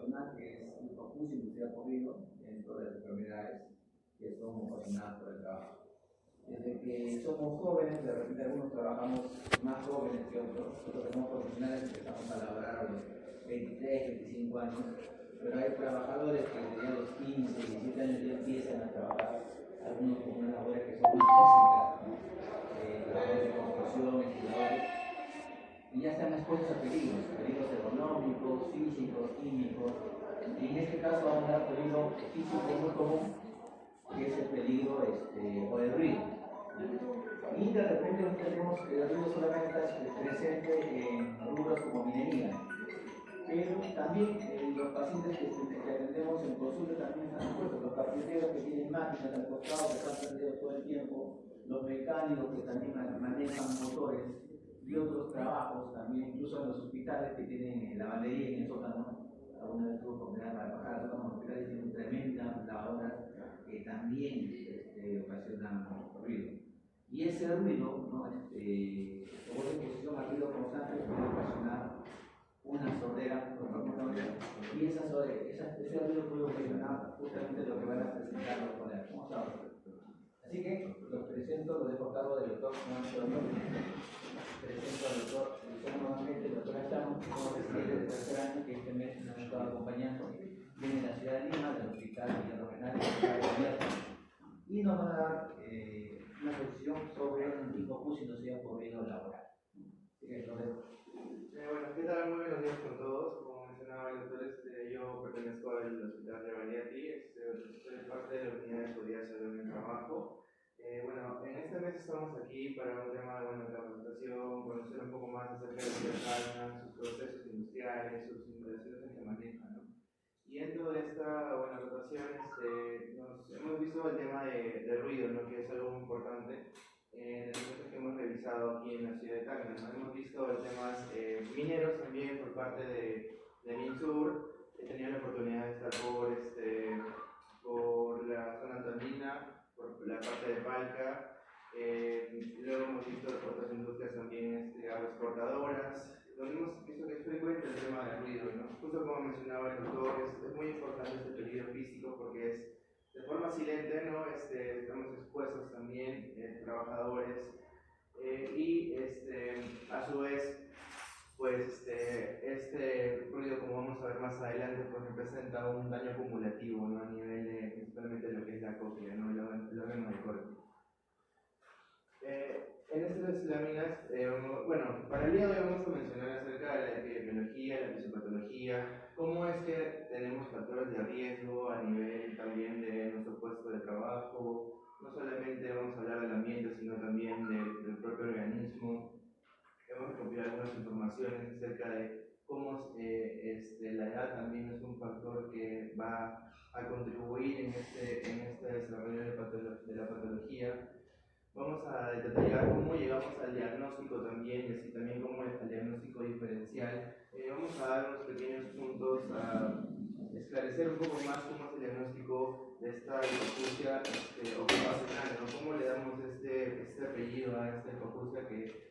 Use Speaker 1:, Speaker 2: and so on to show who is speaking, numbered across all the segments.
Speaker 1: ocupacional que es hipoacusia inducida por ruido dentro de las enfermedades que son ocasionadas por el trabajo. Desde que somos jóvenes, de repente algunos trabajamos más jóvenes que otros, nosotros que somos profesionales empezamos a laborar a los 23, 25 años, pero hay trabajadores que desde los 15, 17 años ya empiezan a trabajar, algunos con unas labores que son más físicas, ¿no? Labores de construcción, esquiladores, y ya están expuestos a peligros ergonómicos, físicos, químicos, y en este caso vamos a dar peligro físico muy común, que es el peligro o el ruido. Y de repente tenemos el ruido solamente presente en rubros como minería, pero también los pacientes que atendemos en consulta también están expuestos, los carpinteros que tienen máquinas al costado que están prendidos todo el tiempo, los mecánicos que también manejan motores y otros trabajos también, incluso en los hospitales que tienen lavandería en el sótano. Alguna vez tuve oportunidad para bajar al sótano, los hospitales tienen tremendas lavadoras que también ocasionan ruido. Y ese ruido, ¿no? Por exposición al ruido constante puede ocasionar una sordera, y ese ruido puede ocasionar justamente lo que van a presentar los colegas. ¿Cómo estamos? Así que los presento, los dejo a cargo del doctor presento al doctor, nuevamente el doctor Achano, como residente de tercer año que este mes nos ha estado acompañando, viene de la ciudad de Lima, del Hospital Villarromenal, y nos van a dar una exposición sobre un hipoacusia inducida por ruido laboral. Así que lo dejo.
Speaker 2: Bueno, ¿qué tal? Muy buenos días con todos. Como mencionaba el doctor, yo pertenezco al Hospital de Bariati, soy parte de la unidad de seguridad salud en el trabajo. Bueno, en este mes estamos aquí para un tema de capacitación, conocer un poco más acerca de Villarromenal, sus procesos industriales, sus instalaciones que manejan, ¿no? Y dentro de esta rotación hemos visto el tema de ruido, ¿no? Que es algo muy importante. En las cosas que hemos revisado aquí en la ciudad de Tacna, ¿no? Hemos visto temas mineros también por parte de MinSur. He tenido la oportunidad de estar por la zona andina, por la parte de Palca. Luego hemos visto otras industrias también agroexportadoras, donde hemos visto que es frecuente el tema del ruido, ¿no? Justo como mencionaba el doctor, es muy importante este peligro físico porque es de forma silente, ¿no? Estamos expuestos también trabajadores y a su vez pues este ruido, como vamos a ver más adelante, pues representa un daño acumulativo, ¿no? A nivel de principalmente lo que es la cóclea, ¿no? El órgano del cuerpo. En estas láminas, bueno, para el día de hoy vamos a mencionar acerca de la epidemiología, la fisiopatología, cómo es que tenemos factores de riesgo a nivel también de nuestro puesto de trabajo. No solamente vamos a hablar del ambiente, sino también del propio organismo. Hemos recopilado algunas informaciones acerca de cómo la edad también es un factor que va a contribuir en este desarrollo de la patología. Vamos a detallar cómo llegamos al diagnóstico también, y así también cómo es el diagnóstico diferencial. Vamos a dar unos pequeños puntos a esclarecer un poco más cómo es el diagnóstico de esta hipoacusia ocupacional, ¿no? Cómo le damos este apellido a esta hipoacusia que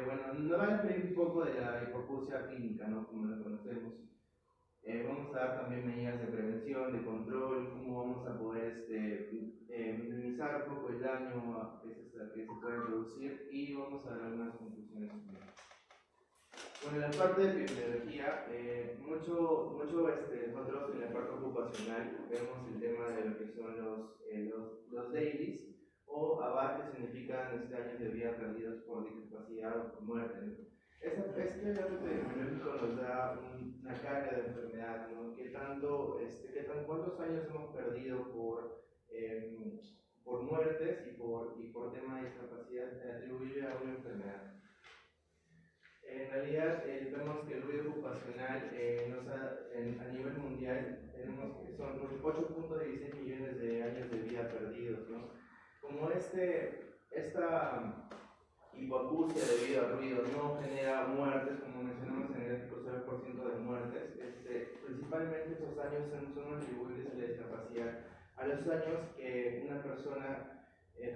Speaker 2: bueno, nos va a referir un poco de la hipoacusia clínica, ¿no? Como la conocemos. Vamos a dar también medidas de prevención, de control, cómo vamos a poder minimizar un poco el daño que se puede producir, y vamos a dar algunas conclusiones. Bueno, en la parte de epidemiología, nosotros en la parte ocupacional vemos el tema de lo que son los DAILIs, o ABAR, que significan años de vida perdidos por discapacidad o por muerte, ¿no? Este dato epidemiológico nos da una carga de enfermedad, ¿no? ¿Cuántos años hemos perdido por muertes y por tema de discapacidad atribuible a una enfermedad? En realidad, vemos que el ruido ocupacional a nivel mundial tenemos que son 8.16 millones de años de vida perdidos, ¿no? Como esta hipoacusia debido al ruido no genera muertes, como mencionamos en el gráfico 0% de muertes, principalmente estos años son atribuibles a la discapacidad, a los años que una persona es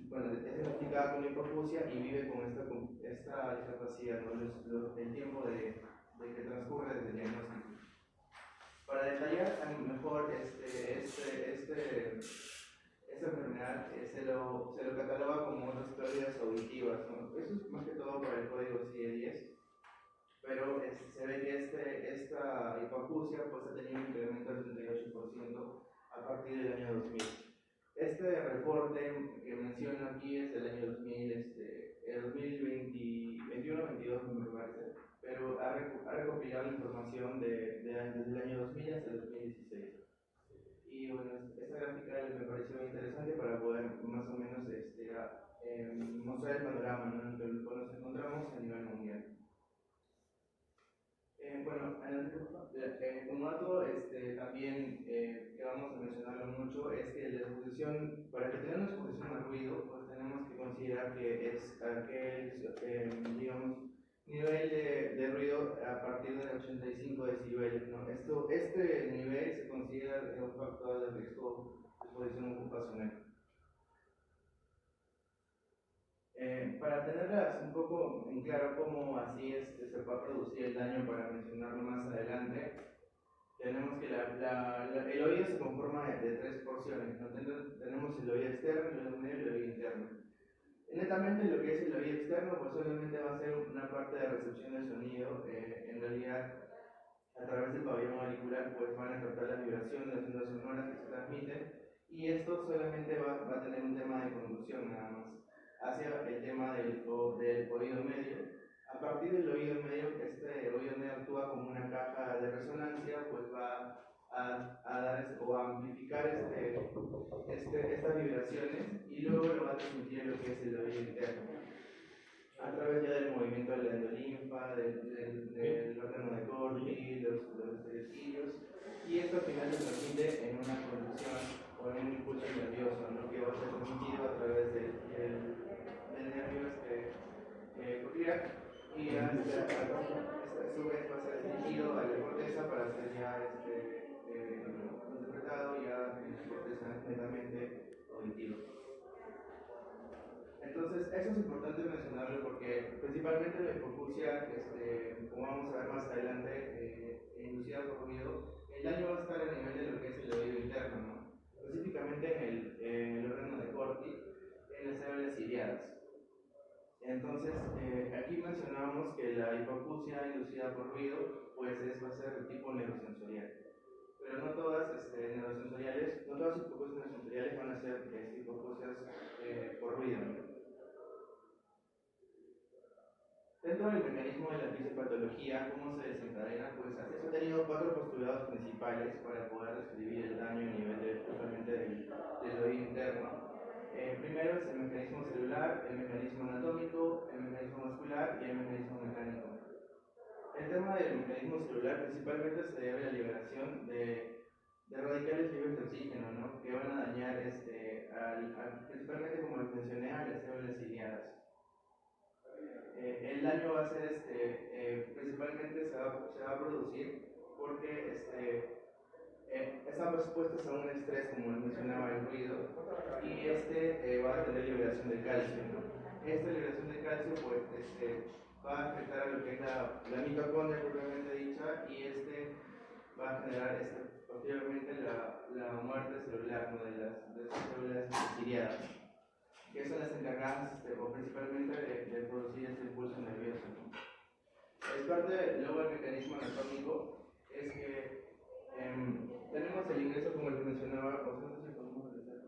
Speaker 2: diagnosticada con hipoacusia y vive con esta discapacidad, ¿no? El tiempo de que transcurre desde el diagnóstico. mejor esta enfermedad se lo cataloga como otras pérdidas auditivas, ¿no? Eso es más que todo para el código CIE-10, pero se ve que esta hipoacusia pues, ha tenido un incremento del 38% a partir del año 2000. Este reporte que menciono aquí es del año 2021-22 me parece, pero ha recopilado información desde el año 2000 hasta el 2016. Y bueno, esta gráfica me pareció interesante para poder más o menos mostrar el panorama, ¿no? En el que nos encontramos a nivel mundial. Bueno, como dato también que vamos a mencionarlo mucho es que la exposición, para que tengamos exposición al ruido, pues tenemos que considerar que es aquel, digamos, nivel de ruido a partir de 85 decibeles, ¿no? Este nivel se considera un factor de riesgo de exposición ocupacional. Para tenerlas un poco en claro cómo así se va a producir el daño, para mencionarlo más adelante, tenemos que el oído se conforma de tres porciones, ¿no? Tenemos el oído externo, el oído medio y el oído interno. Netamente lo que es el oído externo pues solamente va a ser una parte de recepción del sonido. En realidad a través del pabellón auricular pues van a captar las vibraciones, las ondas sonoras que se transmiten, y esto solamente va a tener un tema de conducción nada más hacia el tema del oído medio. A partir del oído medio, este oído medio actúa como una caja de resonancia, pues va a dar o a amplificar estas vibraciones, y luego lo va a transmitir en lo que es el oído interno a través ya del movimiento de la endolinfa, del órgano de Corti, los cilios, y esto al final se transmite en una conducción o en un impulso nervioso, ¿no? Que va a ser transmitido a través del nervio coclear, y a su vez va a ser dirigido a la corteza para ser ya interpretado ya en la corteza netamente auditiva. Entonces, eso es importante mencionarlo porque principalmente la hipoacusia, como vamos a ver más adelante, inducida por ruido, el daño va a estar a nivel de lo que es el oído interno, ¿no? Específicamente en el órgano de Corti, en las células ciliadas. Entonces, aquí mencionamos que la hipoacusia inducida por ruido, pues va a ser de tipo neurosensorial. Pero no todas neurosensoriales, no todas las hipoacusias neurosensoriales van a ser hipoacusias por ruido, ¿no? Dentro del mecanismo de la fisiopatología, ¿cómo se desencadena? Pues se han tenido cuatro postulados principales para poder describir el daño a nivel justamente del oído interno. Primero es el mecanismo celular, el mecanismo anatómico, el mecanismo muscular y el mecanismo mecánico. El tema del mecanismo celular principalmente se debe a la liberación de radicales libres de oxígeno, ¿no? Que van a dañar principalmente, como les mencioné, a las células ciliadas. El daño va a ser principalmente se va a producir porque están expuestos a un estrés, como les mencionaba, el ruido, y va a tener liberación de calcio, ¿no? Esta liberación de calcio pues va a afectar a lo que es la mitocondria propiamente dicha, y va a generar posteriormente la muerte celular, ¿no? de las células ciliadas, que son las encargadas o principalmente de producir este impulso nervioso, ¿no? Es parte luego del mecanismo anatómico, es que tenemos el ingreso, como les mencionaba, no sé si podemos regresar.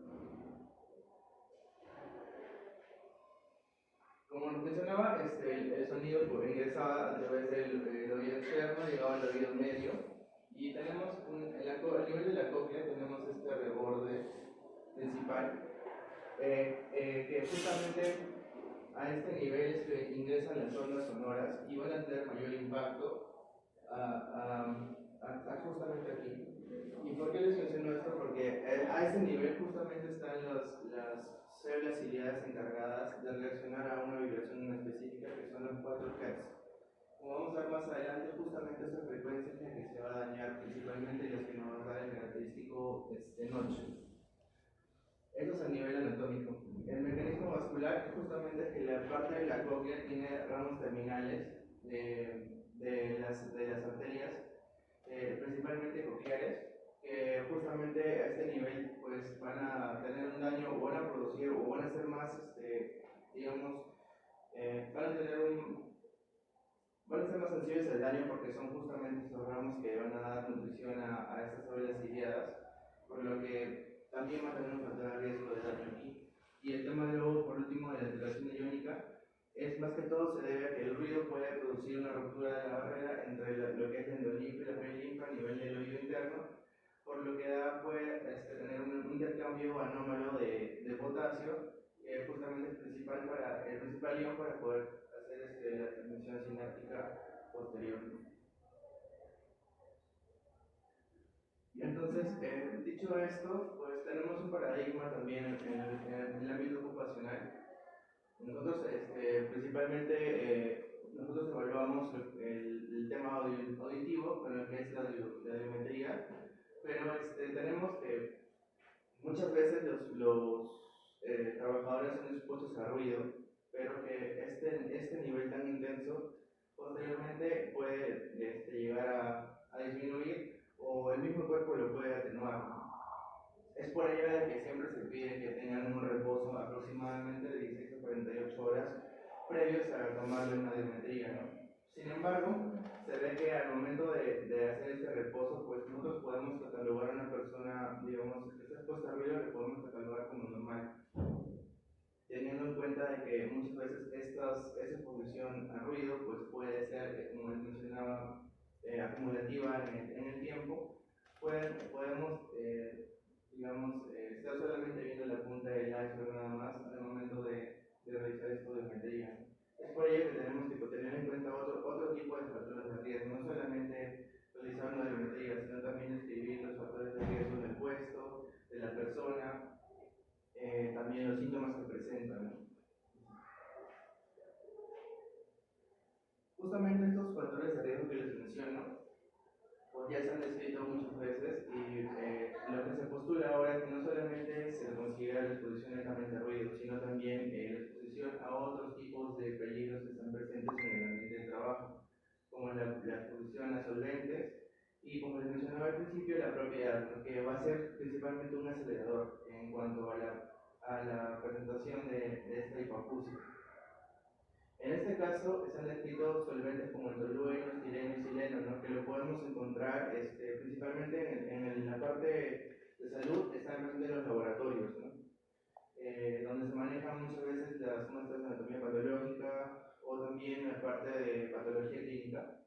Speaker 2: Como les mencionaba, el sonido ingresaba a través del oído externo, llegaba al oído medio, y tenemos a nivel de la cóclea tenemos este reborde principal, que justamente a este nivel es que ingresan las ondas sonoras y van a tener mayor impacto justamente aquí. ¿Y por qué les menciono esto? Porque a ese nivel justamente están las células ciliadas encargadas de reaccionar a una vibración específica, que son los 4 Hz. Como vamos a ver más adelante, justamente esta frecuencia es la que se va a dañar principalmente, las que nos da el característico notch. Eso es a nivel anatómico. El mecanismo vascular justamente es que la parte de la cóclea tiene ramos terminales de las arterias, principalmente cocleares, que justamente a este nivel pues van a tener un daño o van a producir o van a ser más, digamos, van a tener van a ser más sensibles al daño porque son justamente estos ramos que van a dar nutrición a estas células ciliadas, por lo que también va a tener un factor de riesgo de daño aquí. Y el tema luego, por último, de la alteración iónica, es más que todo se debe a que el ruido puede producir una ruptura de la barrera entre lo que es el endolinfo y la perilinfa a nivel del oído interno, por lo que puede tener un intercambio anómalo de potasio, justamente el principal ion para poder hacer la transmisión sináptica posterior. Entonces, dicho esto, pues tenemos un paradigma también en el ámbito ocupacional. Nosotros principalmente nosotros evaluamos el tema auditivo con lo que es la audiometría, pero tenemos que muchas veces los trabajadores son expuestos a ruido, pero que este nivel tan intenso posteriormente puede llegar a disminuir o el mismo cuerpo lo puede atenuar. Es por ello de que siempre se pide que tengan un reposo aproximadamente de 16 a 48 horas previos a tomarle una audiometría, ¿no? Sin embargo, se ve que al momento de hacer este reposo, pues nosotros podemos catalogar a una persona, digamos, que está expuesta a ruido, le podemos catalogar como normal, teniendo en cuenta de que muchas veces esa exposición a ruido pues puede ser, como les mencionaba, acumulativa en el tiempo. Podemos digamos, estar solamente viendo la punta del iceberg nada más al momento de realizar esta audiometría. Es por ello que tenemos que tener en cuenta otro tipo de factores de riesgo, no solamente realizar una audiometría, sino también escribir los factores de riesgo del puesto, de la persona, también los síntomas que presentan, ¿no? Justamente estos factores de riesgo que les menciono, pues ya se han descrito muchas veces y lo que se postula ahora es que no solamente se considera la exposición netamente a ruido, sino también la exposición a otros tipos de peligros que están presentes en el ambiente de trabajo, como la exposición a solventes y, como les mencionaba al principio, la propiedad, que va a ser principalmente un acelerador en cuanto a la presentación de esta hipoacusia. En este caso están descritos solventes como el tolueno, estireno y sileno, ¿no? Que lo podemos encontrar principalmente en la parte de salud, están presentes en los laboratorios, ¿no? Donde se manejan muchas veces las muestras de anatomía patológica o también la parte de patología clínica,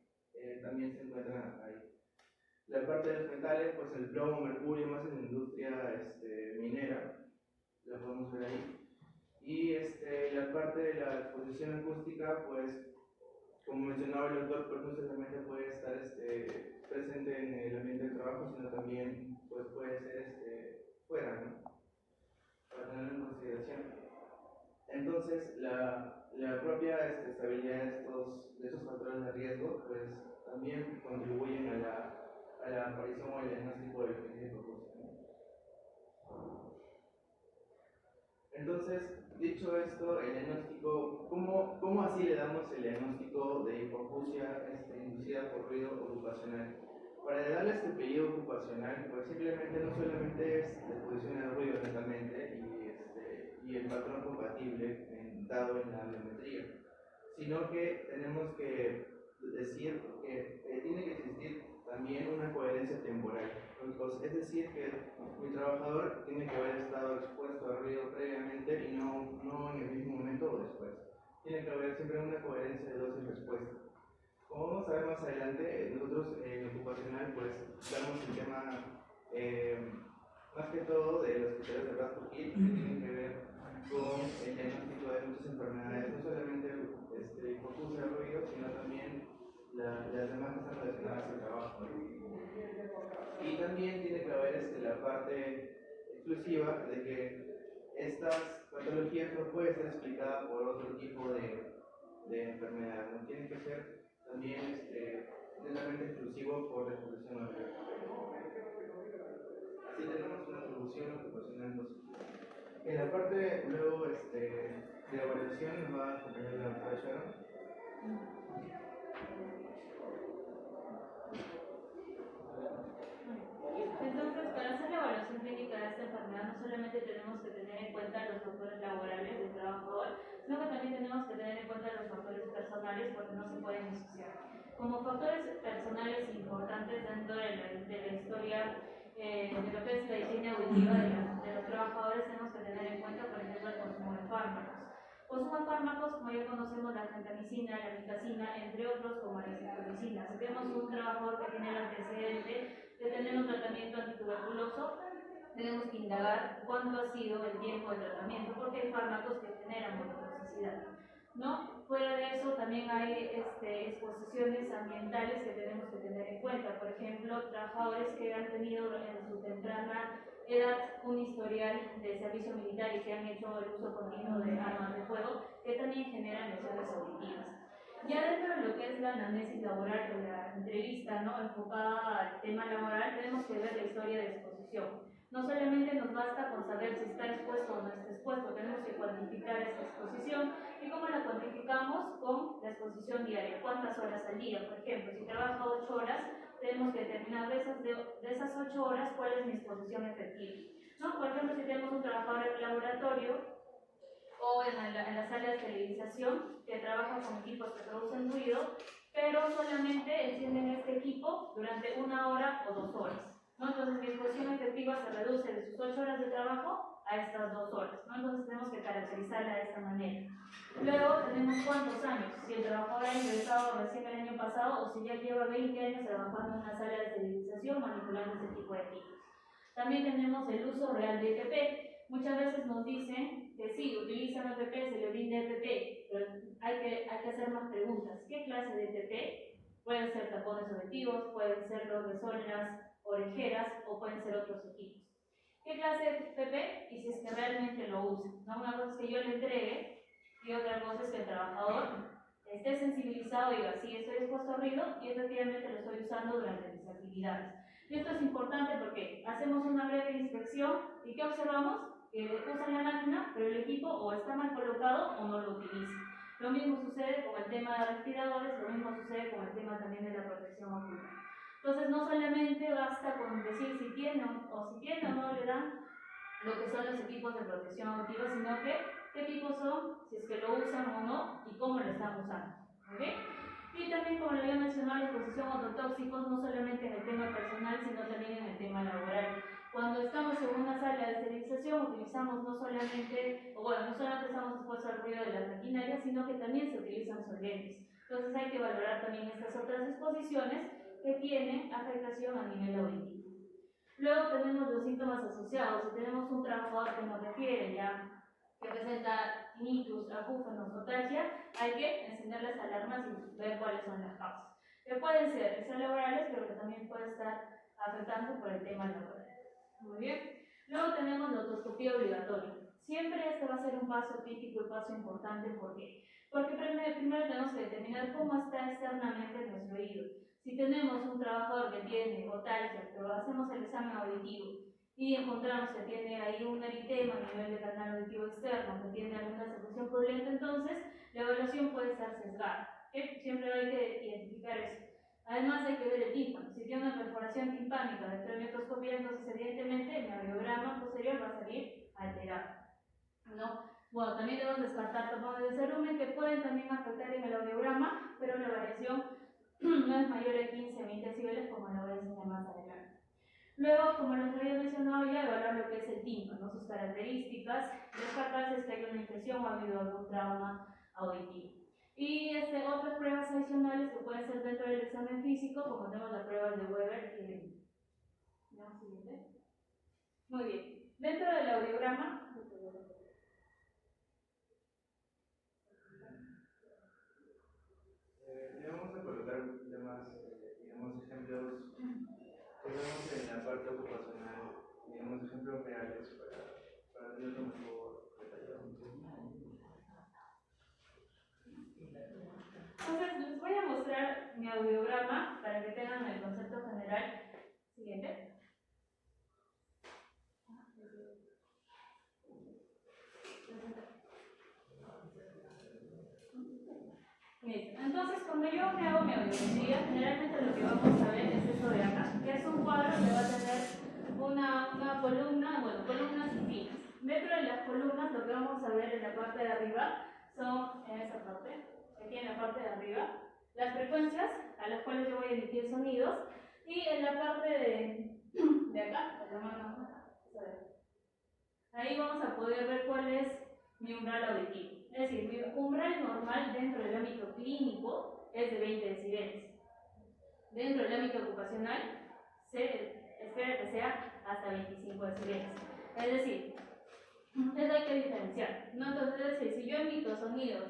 Speaker 2: también se encuentran ahí. La parte de los metales, pues el plomo, mercurio, más en la industria minera, lo podemos ver ahí. Y la parte de la exposición acústica, pues, como mencionaba el doctor, pues no solamente puede estar presente en el ambiente de trabajo, sino también pues, puede ser fuera, ¿no? Para tenerlo en consideración. Entonces, la propia estabilidad de estos factores de riesgo, pues también contribuyen a la aparición o el diagnóstico de hipoacusia, ¿no? Entonces, dicho esto, el diagnóstico, ¿cómo así le damos el diagnóstico de hipoacusia inducida por ruido ocupacional? Para darle este periodo ocupacional, pues simplemente no solamente es la exposición al ruido netamente y el patrón compatible dado en la biometría, sino que tenemos que decir que tiene que existir también una coherencia temporal. Es decir, que mi trabajador tiene que haber estado expuesto al ruido previamente y no en el mismo momento o después. Tiene que haber siempre una coherencia de dosis respuesta. Como vamos a ver más adelante, nosotros en ocupacional pues damos el tema más que todo de los criterios de Bradford Hill que tienen que ver con el diagnóstico de muchas enfermedades, no solamente hipoacusia de ruido, sino también las demás que están relacionadas al trabajo. Y también tiene que haber la parte exclusiva de que estas patologías no pueden ser explicadas por otro tipo de enfermedad, no tiene que ser también netamente exclusivo por la exposición al ruido. Así tenemos una solución ocupacional positiva. En la parte luego de evaluación nos va a acompañar la doctora Sharon.
Speaker 3: Entonces, para conformidad no solamente tenemos que tener en cuenta los factores laborales del trabajador, sino que también tenemos que tener en cuenta los factores personales porque no se pueden disociar. Como factores personales importantes dentro de la historia de lo que es la higiene auditiva de los trabajadores, tenemos que tener en cuenta, por ejemplo, el consumo de fármacos. Consumo de fármacos, como ya conocemos, la gentamicina, la mitacina, entre otros, como la ciprofloxacina. Si tenemos un trabajador que tiene el antecedente de tener un tratamiento antituberculoso, tenemos que indagar cuánto ha sido el tiempo de tratamiento, porque hay fármacos que generan monotoxicidad, ¿no? Fuera de eso, también hay exposiciones ambientales que tenemos que tener en cuenta. Por ejemplo, trabajadores que han tenido en su temprana edad un historial de servicio militar y que han hecho el uso continuo de armas de fuego, que también generan lesiones auditivas. Ya dentro de lo que es la anamnesis laboral o la entrevista, ¿no?, enfocada al tema laboral, tenemos que ver la historia de exposición. No solamente nos basta con saber si está expuesto o no está expuesto, tenemos que cuantificar esa exposición. ¿Y cómo la cuantificamos? Con la exposición diaria. ¿Cuántas horas al día? Por ejemplo, si trabaja 8 horas, tenemos que determinar de esas 8 horas cuál es mi exposición efectiva, ¿no? Por ejemplo, si tenemos un trabajador en laboratorio o en la sala de esterilización que trabaja con equipos que producen ruido, pero solamente encienden este equipo durante 1 hora o 2 horas, ¿no? Entonces mi exposición efectiva se reduce de sus 8 horas de trabajo a estas 2 horas, ¿no? Entonces tenemos que caracterizarla de esta manera. Luego tenemos cuántos años, si el trabajador ha ingresado recién el año pasado o si ya lleva 20 años trabajando en una sala de esterilización manipulando este tipo de equipos. También tenemos el uso real de EPP. Muchas veces nos dicen que sí, utilizan EPP, se le brinda EPP, pero hay que hacer más preguntas. ¿Qué clase de EPP? Pueden ser tapones auditivos, pueden ser los de zonas orejeras o pueden ser otros equipos. ¿Qué clase de EPP? Y si es que realmente lo usan, ¿no? Una cosa es que yo le entregue y otra cosa es que el trabajador esté sensibilizado y diga, sí, estoy expuesto a ruido y efectivamente lo estoy usando durante mis actividades. Y esto es importante porque hacemos una breve inspección y ¿qué observamos? Que usan la máquina, pero el equipo o está mal colocado o no lo utiliza. Lo mismo sucede con el tema de respiradores, lo mismo sucede con el tema también de la protección ocular. Entonces no solamente basta con decir si tiene o no le dan lo que son los equipos de protección auditiva, sino que qué tipos son, si es que lo usan o no y cómo lo están usando. ¿Okay? Y también, como le había mencionado, la exposición a ototóxicos no solamente en el tema personal, sino también en el tema laboral. Cuando estamos en una sala de esterilización, utilizamos no solamente estamos expuestos al ruido de las maquinarias, sino que también se utilizan solventes. Entonces hay que valorar también estas otras exposiciones que tienen afectación a nivel auditivo. Luego tenemos los síntomas asociados. Si tenemos un trabajador que nos refiere ya que presenta tinnitus, acúfenos o taquia, hay que encender las alarmas y ver cuáles son las causas. Que pueden ser laborales, pero que también puede estar afectando por el tema laboral. Muy bien. Luego tenemos la otoscopía obligatoria. Siempre este va a ser un paso crítico y paso importante. ¿Por qué? Porque primero tenemos que determinar cómo está externamente nuestro oído. Si tenemos un trabajador que tiene otalgia, pero hacemos el examen auditivo y encontramos que tiene ahí un eritema a nivel del canal auditivo externo, que tiene alguna secreción purulenta, entonces la evaluación puede estar sesgada. ¿Okay? Siempre hay que identificar eso. Además hay que ver el tímpano. Si tiene una perforación timpánica de cranioscopía, entonces evidentemente el audiograma posterior va a salir alterado, ¿no? Bueno, también debemos descartar tapones de cerumen que pueden también afectar en el audiograma, pero la variación no es mayor de 15-20 decibeles, como lo voy a enseñar más adelante. Luego, como les había mencionado ya, evaluar lo que es el tímpano, sus características, descartar si es que hay una infección o ha habido algún trauma auditivo. Y otras pruebas adicionales que pueden ser dentro del examen físico, como tenemos las pruebas de Weber. ¿No? Siguiente. Muy bien. Dentro del audiograma,
Speaker 2: vamos a colocar demás, ejemplos que vemos en la parte ocupacional, ejemplos reales para tenerlo mejor detallado.
Speaker 3: Entonces, les voy a mostrar mi audiograma para que tengan el concepto general. Siguiente. Entonces, cuando yo me hago mi audiometría, generalmente lo que vamos a ver es esto de acá, que es un cuadro que va a tener una columna, columnas parte de arriba son, en esa parte, aquí en la parte de arriba, las frecuencias a las cuales yo voy a emitir sonidos, y en la parte de acá, de la mano, ahí vamos a poder ver cuál es mi umbral auditivo. Es decir, mi umbral normal dentro del ámbito clínico es de 20 decibeles. Dentro del ámbito ocupacional se espera que sea hasta 25 decibeles. Es decir, eso hay que diferenciar, ¿no? Entonces, es decir, si yo emito sonidos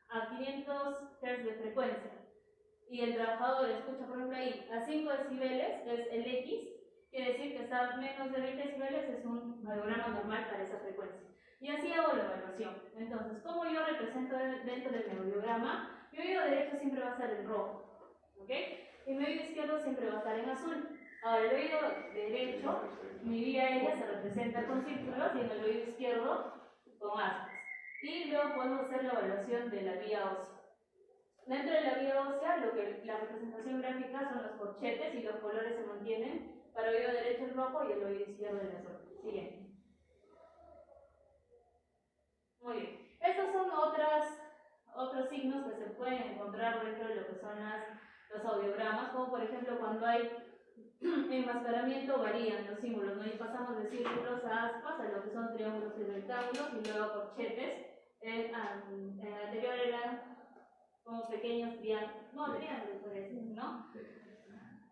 Speaker 3: a 500 Hz de frecuencia y el trabajador escucha, por ejemplo, ahí a 5 decibeles, que es el X, quiere decir que está a menos de 20 decibeles, es un audiograma normal para esa frecuencia. Y así hago la evaluación. Entonces, ¿cómo yo represento dentro del audiograma? Mi oído derecho siempre va a estar en rojo, ¿ok? Y mi oído izquierdo siempre va a estar en azul. Ahora, el oído derecho, mi vía aérea se representa con círculos y en el oído izquierdo con aspas. Y luego podemos hacer la evaluación de la vía ósea. Dentro de la vía ósea, la representación gráfica son los corchetes y los colores se mantienen. Para el oído derecho el rojo y el oído izquierdo el azul. Siguiente. Muy bien. Estos son otros signos que se pueden encontrar dentro de lo que son los audiogramas, como por ejemplo cuando hay enmascaramiento varían los símbolos, ¿no? Y pasamos de círculos a aspas, a lo que son triángulos y rectángulos, y luego corchetes. En el anterior eran como pequeños triángulos, triángulos, ¿no?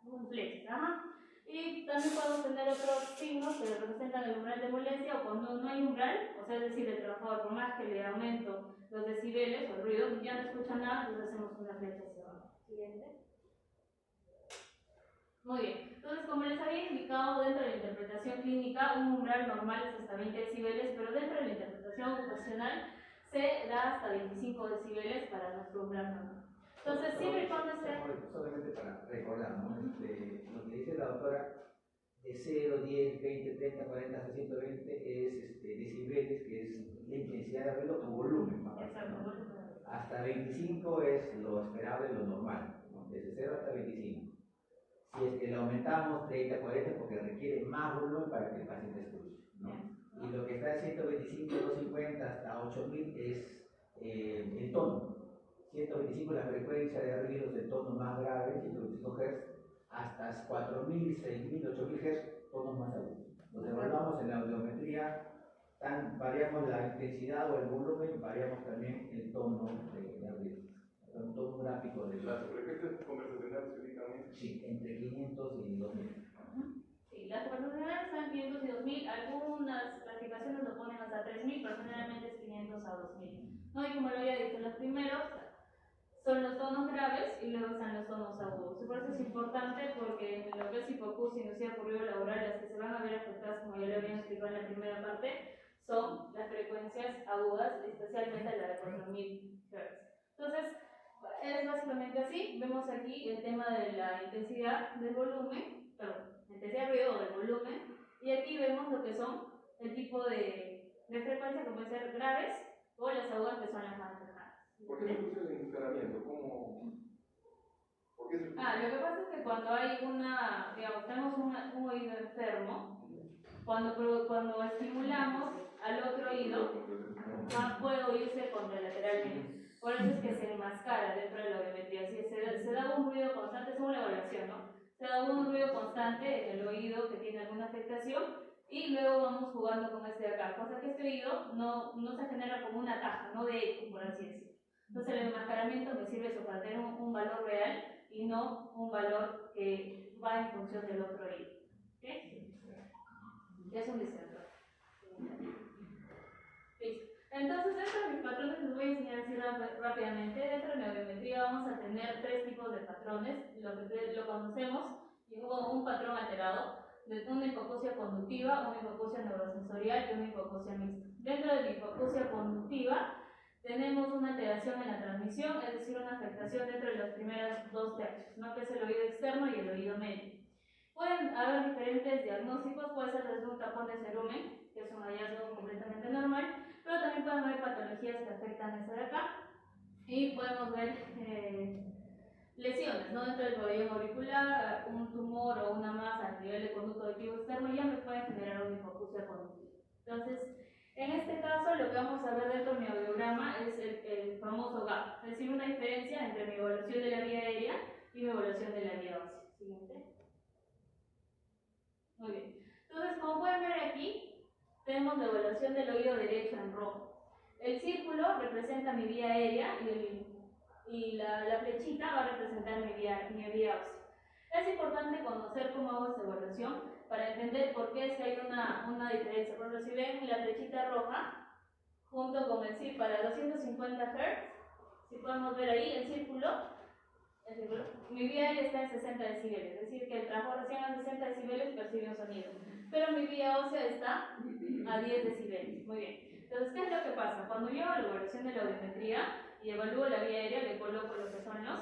Speaker 3: Un flex, ajá. Y también podemos tener otros signos que representan el umbral de molencia, o cuando no hay umbral, o sea, es decir, el trabajador, por más que le aumento los decibeles o el ruido, ya no escucha nada, entonces hacemos una flecha hacia abajo. Siguiente. Muy bien. Entonces, como les había indicado, dentro de la interpretación clínica, un umbral normal es hasta 20 decibeles, pero dentro de la interpretación ocupacional se da hasta 25 decibeles para nuestro umbral normal. Entonces, siempre y cuando esté...
Speaker 1: Solamente para recordar, ¿no? Lo que dice la doctora, de 0, 10, 20, 30, 40 hasta 120 es decibeles, que es la intensidad de ruido o volumen.
Speaker 3: Exacto,
Speaker 1: ¿no?
Speaker 3: volumen.
Speaker 1: Hasta 25 es lo esperable, lo normal, ¿no? Desde 0 hasta 25. Si es que lo aumentamos 30, 40 porque requiere más volumen para que el paciente escuche, ¿no? Y lo que está de 125, 250 hasta 8000 es el tono. 125 la frecuencia de ruidos de tono más grave, 125 Hz, hasta 4000, 6000, 8000 Hz, tonos más agudos. Nos evaluamos en la audiometría, variamos la intensidad o el volumen, variamos también el tono de ruido. Un tono gráfico de
Speaker 4: las frecuencias conversacionales únicamente.
Speaker 1: Sí, entre 500 y 2000.
Speaker 3: Sí, las conversacionales están 500 y 2000, algunas clasificaciones lo ponen hasta 3000, pero generalmente es 500 a 2000. ¿No? Y como lo había dicho, los primeros son los tonos graves y luego están los tonos agudos. Y por eso es importante, porque en lo que es hipoacusia inducida por ruido laboral, las que se van a ver afectadas, como ya le había explicado en la primera parte, son las frecuencias agudas, especialmente la de 4000 Hz. Entonces, es básicamente así. Vemos aquí el tema de la intensidad del volumen, intensidad de ruido o del volumen, y aquí vemos lo que son el tipo de frecuencia que pueden ser graves o las agudas que son las más lejanas.
Speaker 4: ¿Por qué se produce el enmascaramiento? ¿Cómo? ¿Por qué se produce?
Speaker 3: Lo que pasa es que cuando hay tenemos un oído enfermo, cuando estimulamos al otro oído, puede oírse contralateralmente. Por eso es que se enmascara dentro de la audiometría. Si se da un ruido constante, según la evaluación, ¿no? Se da un ruido constante en el oído que tiene alguna afectación y luego vamos jugando con este de acá. Cosa que este oído no se genera como una caja, no de eco, por así decirlo. Entonces el enmascaramiento me sirve eso para tener un valor real y no un valor que va en función del otro oído. ¿Okay? Es un distractor. Listo. Entonces, dentro de mis patrones les voy a enseñar así rápidamente. Dentro de la audiometría vamos a tener tres tipos de patrones. Lo conocemos como un patrón alterado, de una hipoacusia conductiva, una hipoacusia neurosensorial y una hipoacusia mixta. Dentro de la hipoacusia conductiva tenemos una alteración en la transmisión, es decir, una afectación dentro de los primeros dos tercios, ¿no? Que es el oído externo y el oído medio. Pueden haber diferentes diagnósticos, puede ser desde un tapón de cerumen, que es un hallazgo completamente normal, pero también pueden haber patologías que afectan esta de acá, y podemos ver lesiones, ¿no? Dentro del pabellón auricular, un tumor o una masa a nivel de conducto auditivo externo ya me puede generar una hipoacusia conductiva. Entonces, En este caso, lo que vamos a ver dentro de mi audiograma es el famoso gap, es decir, una diferencia entre mi evaluación de la vía aérea y mi evaluación de la vía ósea. Siguiente. Muy bien. Entonces, como pueden ver aquí, tenemos la evaluación del oído derecho en rojo. El círculo representa mi vía aérea y la flechita va a representar mi vía ósea. Es importante conocer cómo hago esta evaluación para entender por qué es que hay una diferencia. Por ejemplo, si ven la flechita roja junto con el círculo para 250 Hz, si podemos ver ahí el círculo, mi vía aérea está en 60 decibeles, es decir, que el trabajo recién a 60 decibeles percibe un sonido, pero mi vía ósea está a 10 decibeles. Muy bien. Entonces, ¿qué es lo que pasa? Cuando yo hago la evaluación de la audiometría y evalúo la vía aérea, le coloco lo que son los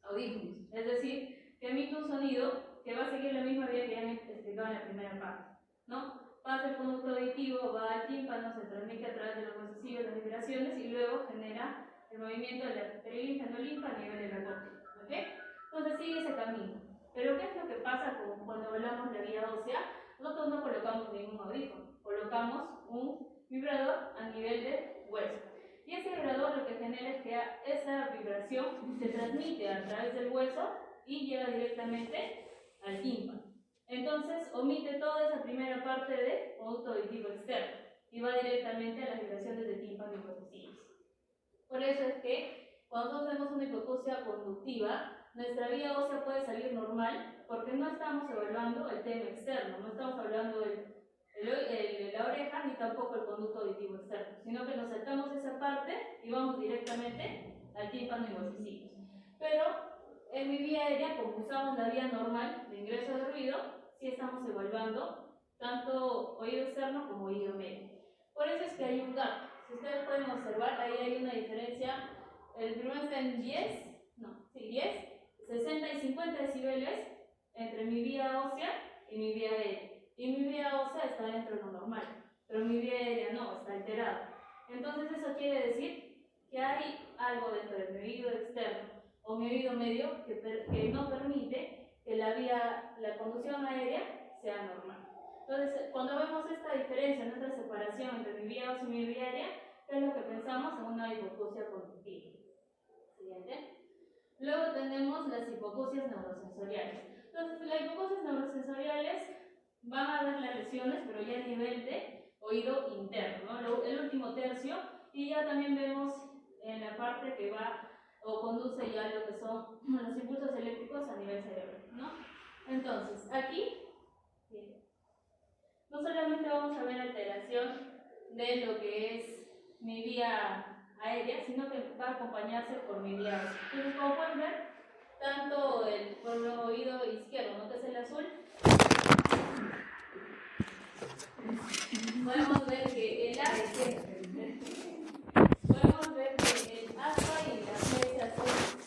Speaker 3: audífonos, es decir, que emite un sonido que va a seguir la misma vía que ya me explicaba en la primera parte, ¿no? Pasa el conducto auditivo, va al tímpano, se transmite a través de los huesos, las vibraciones y luego genera el movimiento de la arteria linfa a nivel de la córnea, ¿ok? Entonces sigue ese camino. Pero ¿qué es lo que pasa cuando hablamos de vía ósea? Nosotros no colocamos ningún audífono, colocamos un vibrador a nivel de hueso. Y ese vibrador lo que genera es que esa vibración se transmite a través del hueso y llega directamente al tímpano. Entonces omite toda esa primera parte de conducto auditivo externo y va directamente a las vibraciones de tímpano y huesos. Por eso es que cuando nosotros tenemos una hipoacusia conductiva, nuestra vía ósea puede salir normal porque no estamos evaluando el tema externo, no estamos hablando de la oreja ni tampoco el conducto auditivo externo, sino que nos saltamos esa parte y vamos directamente al tímpano y huesecillos. Pero en mi vía aérea, como usamos la vía normal de ingreso de ruido, sí estamos evaluando tanto oído externo como oído medio. Por eso es que hay un gap. Si ustedes pueden observar, ahí hay una diferencia. El primero está en 10, 60 y 50 decibeles entre mi vía ósea y mi vía aérea. Y mi vía ósea está dentro de lo normal, pero mi vía aérea no, está alterada. Entonces eso quiere decir que hay algo dentro de mi oído externo o mi oído medio que no permite que la conducción aérea sea normal. Entonces, cuando vemos esta diferencia, esta separación entre mi vía ósea y mi vía aérea, ¿qué es lo que pensamos? En una hipoacusia conductiva. Siguiente. Luego tenemos las hipoacusias neurosensoriales. Entonces, las hipoacusias neurosensoriales van a haber las lesiones, pero ya a nivel de oído interno, ¿no? El último tercio, y ya también vemos en la parte que va o conduce ya lo que son los impulsos eléctricos a nivel cerebral, ¿no? Entonces, aquí no solamente vamos a ver alteración de lo que es mi vía aérea, sino que va a acompañarse por mi vía ósea. Entonces, como pueden ver, tanto por el oído izquierdo, ¿no? Que es el azul, podemos ver que el aspa y la flecha azul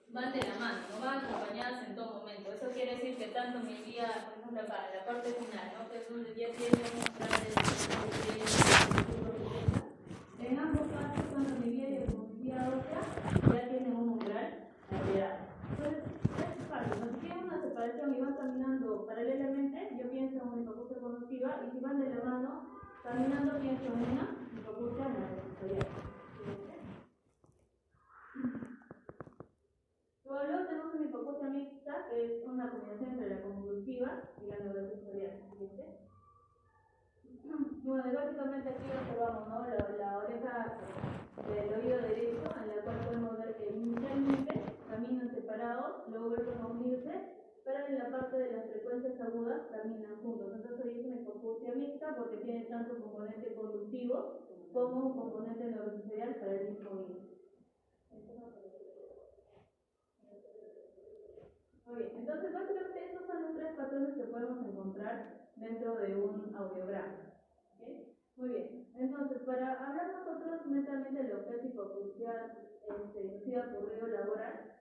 Speaker 3: van de la mano, no van acompañadas en todo momento. Eso quiere decir que tanto mi vía, por ejemplo, acá, la parte final, ¿no? Que es donde ya tiene un umbral en ambos casos, tanto mi vía como mi vía ósea ya tienen un umbral alterado. Entonces, es fácil. Si tienen una separación y van caminando paralelamente, yo pienso en una hipoacusia conductiva, y si van de la mano caminando, pienso en una hipoacusia neurosensorial. Luego tenemos una hipoacusia mixta, que es una combinación entre la convulsiva y la neurosensorial. Bueno, y básicamente aquí observamos, ¿no? la oreja del oído derecho, en la cual podemos ver que inicialmente caminan separados, luego vuelven a unirse, pero en la parte de las frecuencias agudas caminan juntos. Entonces hoy es una hipoacusia mixta porque tiene tanto un componente conductivo como un componente neurosensorial para el mismo oído. Muy bien, entonces básicamente estos son los tres patrones que podemos encontrar dentro de un audiograma. ¿Okay? Muy bien, entonces para hablar nosotros netamente de lo que es hipoacusia inducida por ruido laboral,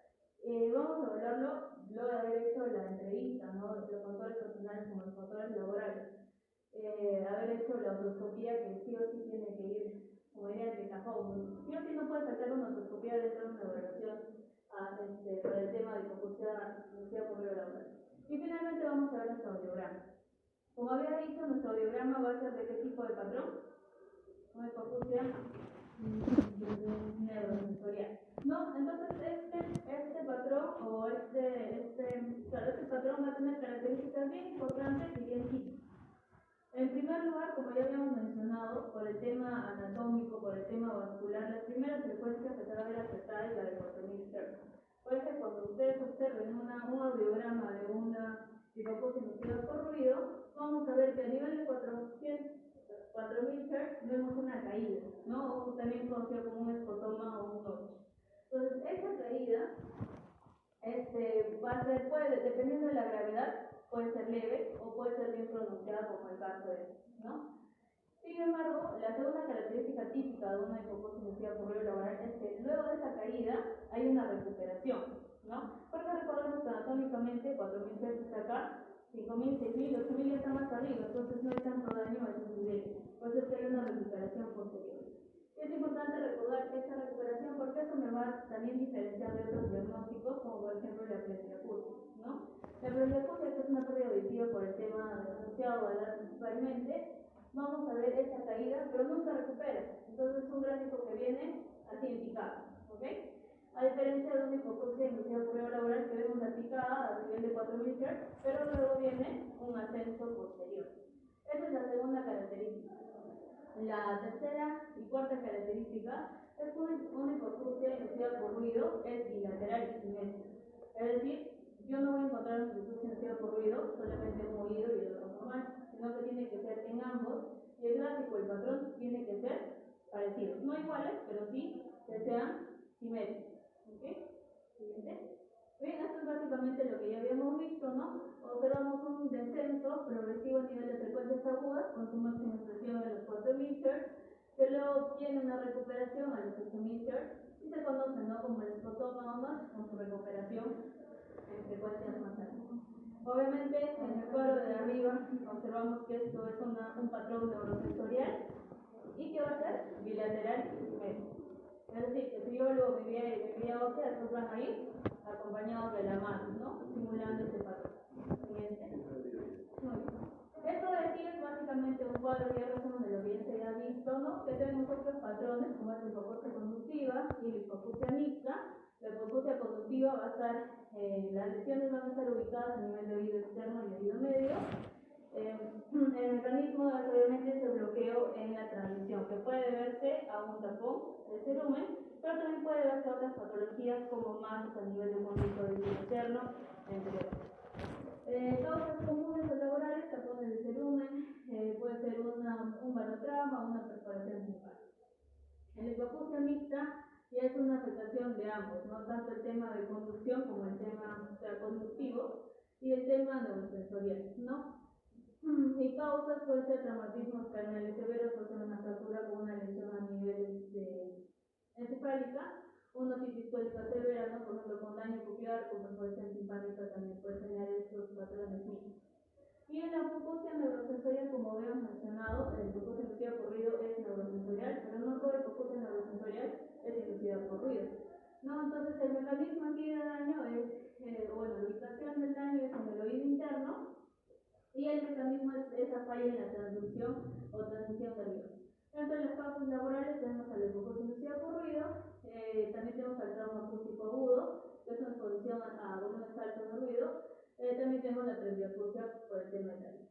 Speaker 3: vamos a hablarlo luego de haber hecho la entrevista, ¿no? Los factores personales como los factores laborales, haber hecho la otoscopía, que sí o sí tiene que ir, como diría de cajón, sí o sí no puede sacar una otoscopía dentro de una evaluación para el tema de hipoacusia inducida por ruido laboral. Y finalmente vamos a ver nuestro audiograma. Como había dicho, nuestro audiograma va a ser de qué tipo de patrón. una hipoacusia neurosensorial. ¿No? Entonces este patrón o este patrón va a tener características bien importantes y bien típicas. En primer lugar, como ya habíamos mencionado, por el tema anatómico, por el tema vascular, la primera frecuencia que se va a ver afectada es la de 4000 Hz. Por eso, cuando ustedes observen un audiograma de una hipoacusia inducida por ruido, vamos a ver que a nivel de 4000 Hz vemos una caída, ¿no? O también conocido como un escotoma o un notch. Entonces, esa caída va a ser, dependiendo de la gravedad, puede ser leve o puede ser bien pronunciada, como el caso de, ¿no? Sin embargo, la segunda característica típica de una hipoacusia inducida por ruido laboral es que luego de esa caída hay una recuperación, ¿no? Porque recordemos que anatómicamente 4000 Hz está acá, 5000, 6000, 8000 ya está más arriba, entonces no hay tanto daño a esos niveles. Por eso es que hay una recuperación posterior. Es importante recordar esta recuperación porque eso me va a también diferenciar de otros diagnósticos, como por ejemplo la presbiacusia, ¿no? La presbiacusia, que es una pérdida auditiva por el tema asociado a edad principalmente, vamos a ver esa caída, pero no se recupera. Entonces es un gráfico que viene así en picada, ¿ok? A diferencia de una hipoacusia inducida por ruido laboral que vemos la picada a nivel de 4000 Hz, pero luego viene un ascenso posterior. Esa es la segunda característica. La tercera y cuarta característica es que una hipoacusia inducida por ruido es bilateral y simétrica. Es decir, yo no voy a encontrar una hipoacusia inducida por ruido solamente en un oído y el otro normal, sino que tiene que ser en ambos, y el gráfico, el patrón, tiene que ser parecidos. No iguales, pero sí que sean simétricos. ¿Ok? Siguiente. Bien, esto es básicamente lo que ya habíamos visto, ¿no? Observamos un descenso progresivo a nivel de frecuencias agudas con su máxima expresión en los 4000 Hz, que luego tiene una recuperación a los 8000 Hz y se conoce, ¿no?, como el escotoma o notch con su recuperación en frecuencias más altas. Obviamente, en el cuadro de arriba observamos que esto es un patrón neurosensorial y que va a ser bilateral y simétrico. Es decir, que si yo luego mi vía ósea, estos van a ir acompañados de la mano, ¿no? Simulando este patrón. Siguiente. Muy bien. Esto de aquí es básicamente un cuadro que ya resumen de lo que ya se había visto, ¿no? Que tenemos otros patrones, como es la hipoacusia conductiva y la hipoacusia mixta. La hipoacusia conductiva va a estar, las lesiones van a estar ubicadas a nivel de oído externo y oído medio. El mecanismo es obviamente ese bloqueo en la transmisión, que puede verse a un tapón de cerumen, pero también puede verse a otras patologías como masas a nivel de un conducto de oído externo, entre otros. Causas comunes o laborales, tapones de cerumen, puede ser un barotrauma o una perforación timpánica. En la hipoacusia mixta ya es una afectación de ambos, no tanto el tema de conducción como el tema conductivo y el tema neurosensorial, ¿no? Y causas pueden ser traumatismos craneales severos, puede ser una fractura con una lesión a nivel encefálica, una otitis cólica severa, ¿no?, por ejemplo, con daño coclear, con perforación timpánica también puede generar estos patrones mismos. Y en la hipoacusia neurosensorial, como habíamos mencionado, la hipoacusia inducida por ruido es neurosensorial, pero no toda hipoacusia neurosensorial es inducida por ruido, ¿no? Entonces el mecanismo aquí de daño es, la ubicación del daño es en el oído interno, y el mecanismo es esa falla en la transducción o transmisión nerviosa. Entre las causas laborales tenemos a la hipoacusia inducida por ruido, también tenemos al trauma acústico agudo, que es una exposición a volúmenes altos de ruido, también tenemos la presbiacusia por el tema metálico.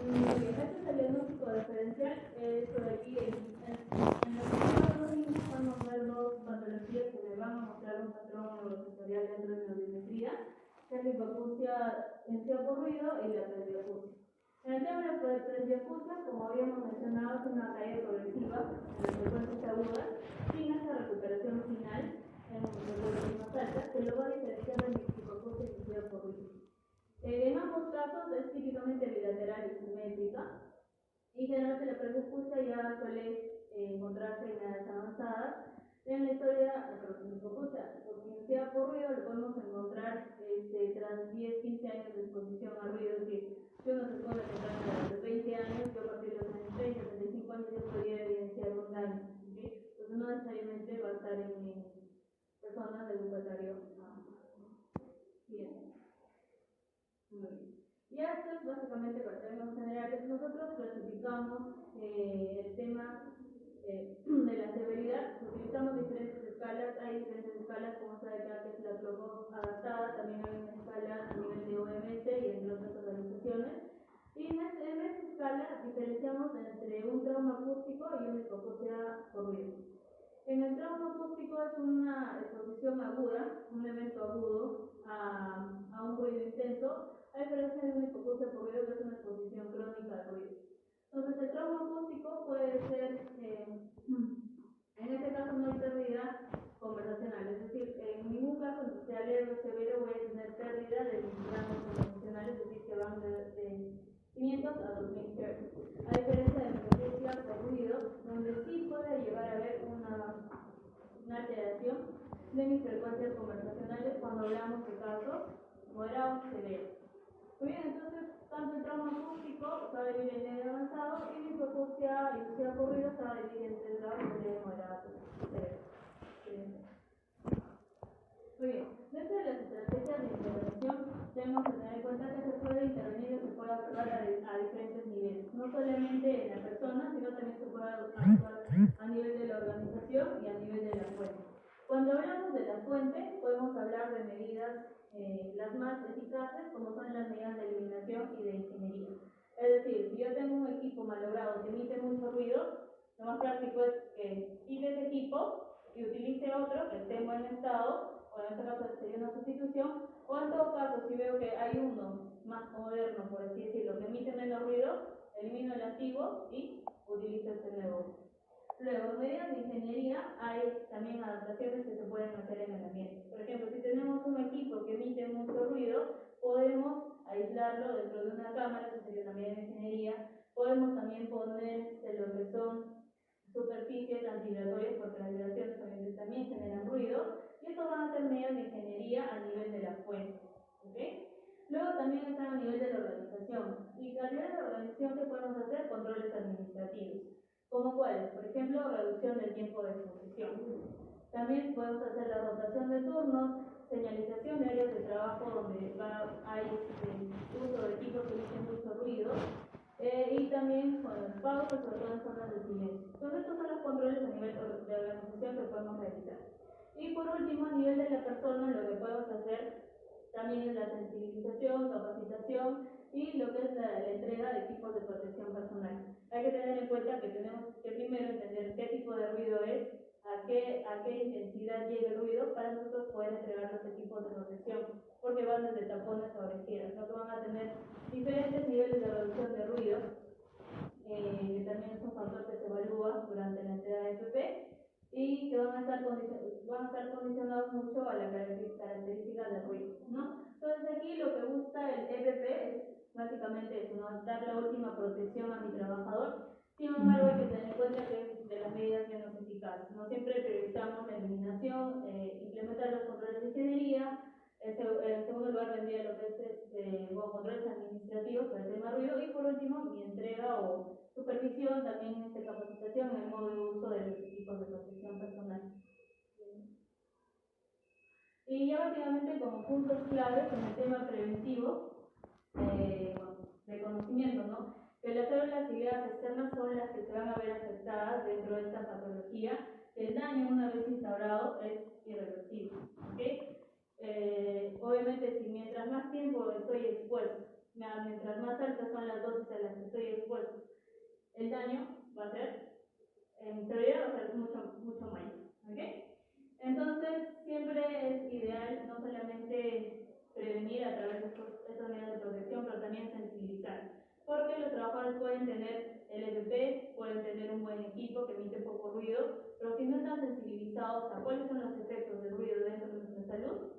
Speaker 3: Muy bien, este es el diagnóstico diferencial. Esto de aquí, en los primeros niños podemos ver dos patologías que me van a mostrar un patrón neurosensorial dentro de la audiometría, que es la hipoacusia inducida por ruido y la presbiacusia. En el tema de la presbiacusia, como habíamos mencionado, es una caída progresiva en las frecuencias agudas, sin esa recuperación final en frecuencias más altas, que lo va a diferenciar de la hipoacusia inducida por ruido. En ambos casos es típicamente bilateral y simétrica, y generalmente la presbiacusia ya suele encontrarse en edades avanzadas. En la historia de la hipoacusia inducida por ruido lo podemos encontrar tras 10-15 años de exposición a ruido, es decir, si uno se pone a contar a los 20 años, yo a partir de los años 30, 35 años yo podría evidenciar un daño, ¿sí? Entonces no necesariamente va a estar en personas de educatario. Bien. Muy bien.
Speaker 5: Y esto es básicamente para términos generales. Nosotros clasificamos el tema de la severidad, utilizamos diferentes escalas, hay diferentes escalas, como sabe que es la Globos adaptada, también hay una escala a nivel de OMS y entre otras organizaciones. Y en esta escala diferenciamos entre un trauma acústico y una hipoacusia por ruido. En el trauma acústico es una exposición aguda, un evento agudo a un ruido intenso, a diferencia de una hipoacusia por ruido que es una exposición crónica al ruido. Entonces el trauma acústico puede ser, en este caso no hay pérdida conversacional, es decir, en ningún caso sea leve o severo voy a tener pérdida de mis rangos conversacionales, es decir, que van de 500 a 2000 Hz. A diferencia de la hipoacusia por ruido, donde sí puede llegar a haber una alteración de mis frecuencias conversacionales cuando hablamos de casos moderados severos. Muy bien, entonces, tanto el trauma acústico se va a dividir en leve avanzado y la hipoacusia por ruido se va a dividir entre grados de leve moderado severo. Muy bien, dentro de las estrategias de intervención tenemos que tener en cuenta que se puede intervenir y se puede actuar a diferentes niveles, no solamente en la persona, sino también se puede actuar a nivel de la organización y a nivel de la fuente. Cuando hablamos de la fuente, podemos hablar de medidas las más eficaces, como son las medidas de eliminación y de ingeniería. Es decir, si yo tengo un equipo malogrado que emite mucho ruido, lo más práctico es que quite ese equipo y utilice otro que esté en buen estado, o en este caso sería una sustitución, o en todo caso, si veo que hay uno más moderno, por así decirlo, que emite menos ruido, elimino el antiguo y utilizo este nuevo. Luego, medidas de ingeniería, hay también adaptaciones que se pueden hacer en el ambiente. Por ejemplo, si tenemos un equipo que emite mucho ruido, podemos aislarlo dentro de una cámara, que sería una medida de ingeniería. Podemos también poner lo que son superficies antivibratorias, porque las vibraciones obviamente también generan ruido, y esto van a ser medidas de ingeniería a nivel de la fuente. ¿Okay? Luego también está a nivel de la organización. Y a nivel de la organización, ¿qué podemos hacer? Controles administrativos. ¿Como cuáles? Por ejemplo, reducción del tiempo de exposición. También podemos hacer la rotación de turnos, señalización de áreas de trabajo donde hay uso de equipos que emiten mucho ruido, y también con las pausas, sobre todo en zonas de silencio. Entonces, estos son los controles a nivel de organización que podemos realizar. Y por último, a nivel de la persona, lo que podemos hacer también es la sensibilización, capacitación y lo que es la entrega de equipos de protección personal. Hay que tener en cuenta que tenemos que primero entender qué tipo de ruido es, a qué intensidad llega el ruido para nosotros poder entregar los equipos de protección, porque van desde tapones a orejeras, ¿no? Que van a tener diferentes niveles de reducción de ruido, que también es un factor que se evalúa durante la entrega de EPP, y que van a estar condicionados mucho a la característica del ruido, ¿no? Entonces aquí lo que busca el EPP es básicamente eso, ¿no? Dar la última protección a mi trabajador. Sin embargo, hay que tener en cuenta que es de las medidas menos eficaces. No siempre priorizamos la eliminación, implementar los controles de ingeniería. En segundo lugar vendría lo que es controles administrativos para el tema ruido, y por último mi entrega o supervisión, también capacitación en el modo de uso de los equipos de protección personal. Y ya básicamente como puntos claves en el tema preventivo, de conocimiento, ¿no? Que las células ciliadas externas son las que se van a ver afectadas dentro de esta patología. El daño, una vez instaurado, es irreversible, ¿okay? Obviamente, si mientras más tiempo estoy expuesto, mientras más altas son las dosis a las que estoy expuesto, el daño va a ser, en teoría, va a ser mucho mayor, ¿okay? Entonces, siempre es ideal no solamente prevenir a través de estas medidas de protección, pero también sensibilizar, porque los trabajadores pueden tener LVP, pueden tener un buen equipo que emite poco ruido, pero si no están sensibilizados a cuáles son los efectos del ruido dentro de nuestra salud,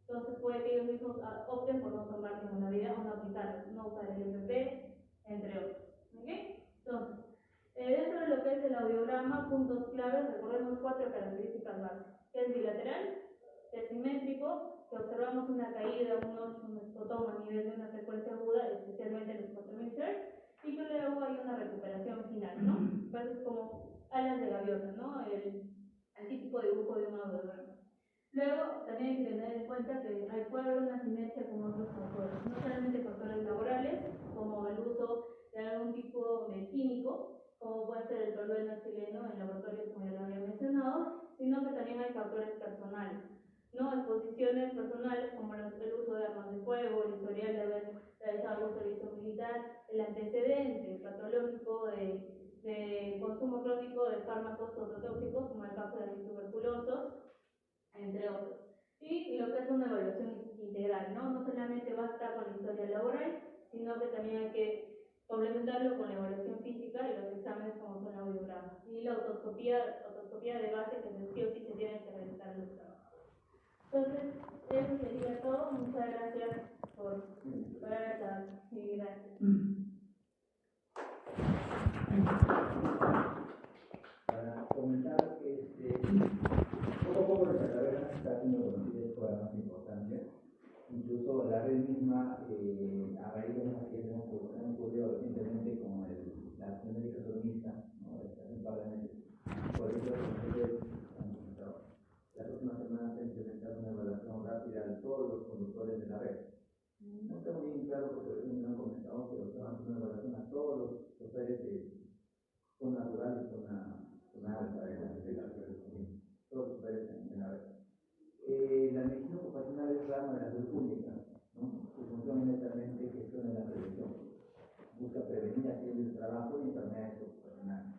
Speaker 5: entonces puede que ellos mismos opten por no tomar ninguna medida o no aplicarlas, no usar el LVP, entre otros. ¿Okay? Entonces, dentro de lo que es el audiograma, puntos claves, recordemos 4 características básicas, que es bilateral, es simétrico, que observamos una caída, un escotoma a nivel de una frecuencia aguda, especialmente en los 4000 Hz, y que luego hay una recuperación final, ¿no? Entonces, como alas de gaviota, ¿no? El típico dibujo de un audiograma. Luego, también hay que tener en cuenta que puede haber una sinergia con otros factores, no solamente factores laborales, duelo chileno en laboratorios, como ya lo había mencionado, sino que también hay factores personales, ¿no? Exposiciones personales como el uso de armas de fuego, el historial de haber realizado algún servicio militar, el antecedente patológico de consumo crónico de fármacos ototóxicos, como el caso de los tuberculosos, entre otros. Y lo que es una evaluación integral, ¿no? No solamente basta con la historia laboral, sino que también hay que complementarlo con la evaluación física y los exámenes como son la audiograma. Y la otoscopía de base que sí o sí se tiene que realizar en los trabajos. Entonces, eso sería todo. Muchas gracias por haber estado aquí. Gracias.
Speaker 1: Para comentar, poco a poco nuestra carrera está haciendo conocidas cosas más importantes. Incluso la red misma, a raíz de unas acciones que han ocurrido recientemente como la acción médica sodomista, ¿no? Hace un par de meses. Por eso, la próxima semana se implementar una evaluación rápida de todos los conductores de la red. No tengo bien claro porque no me han comentado, pero se va a hacer una evaluación a todos los choferes de zona rural y zona alta, todos los choferes en la red. La medicina ocupacional es rama de la salud pública, ¿no? Su función es netamente gestión de la prevención. Busca prevenir accidentes de trabajo y enfermedades ocupacionales.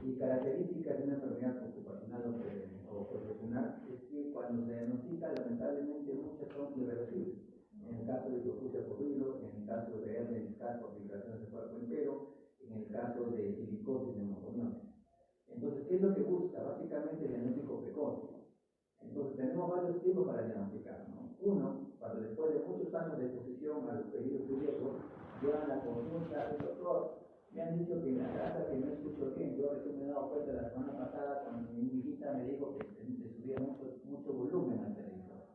Speaker 1: Y características de una enfermedad ocupacional o profesional es que cuando se diagnostica, lamentablemente muchas son irreversibles. En el caso de hipofusia por ruido, en el caso de hernia discal por filtraciones del cuerpo entero, en el caso de silicosis de neumoniosis. Entonces, ¿qué es lo que busca? Básicamente el diagnóstico precoz. Entonces, tenemos varios tiempos para diagnosticar, ¿no? Uno, cuando después de muchos años de exposición a los peligros de riesgo, llevan la consulta del doctor. Me han dicho que en la casa que no escucho bien, yo recién me he dado cuenta la semana pasada cuando mi hijita me dijo que le subía mucho volumen al televisor.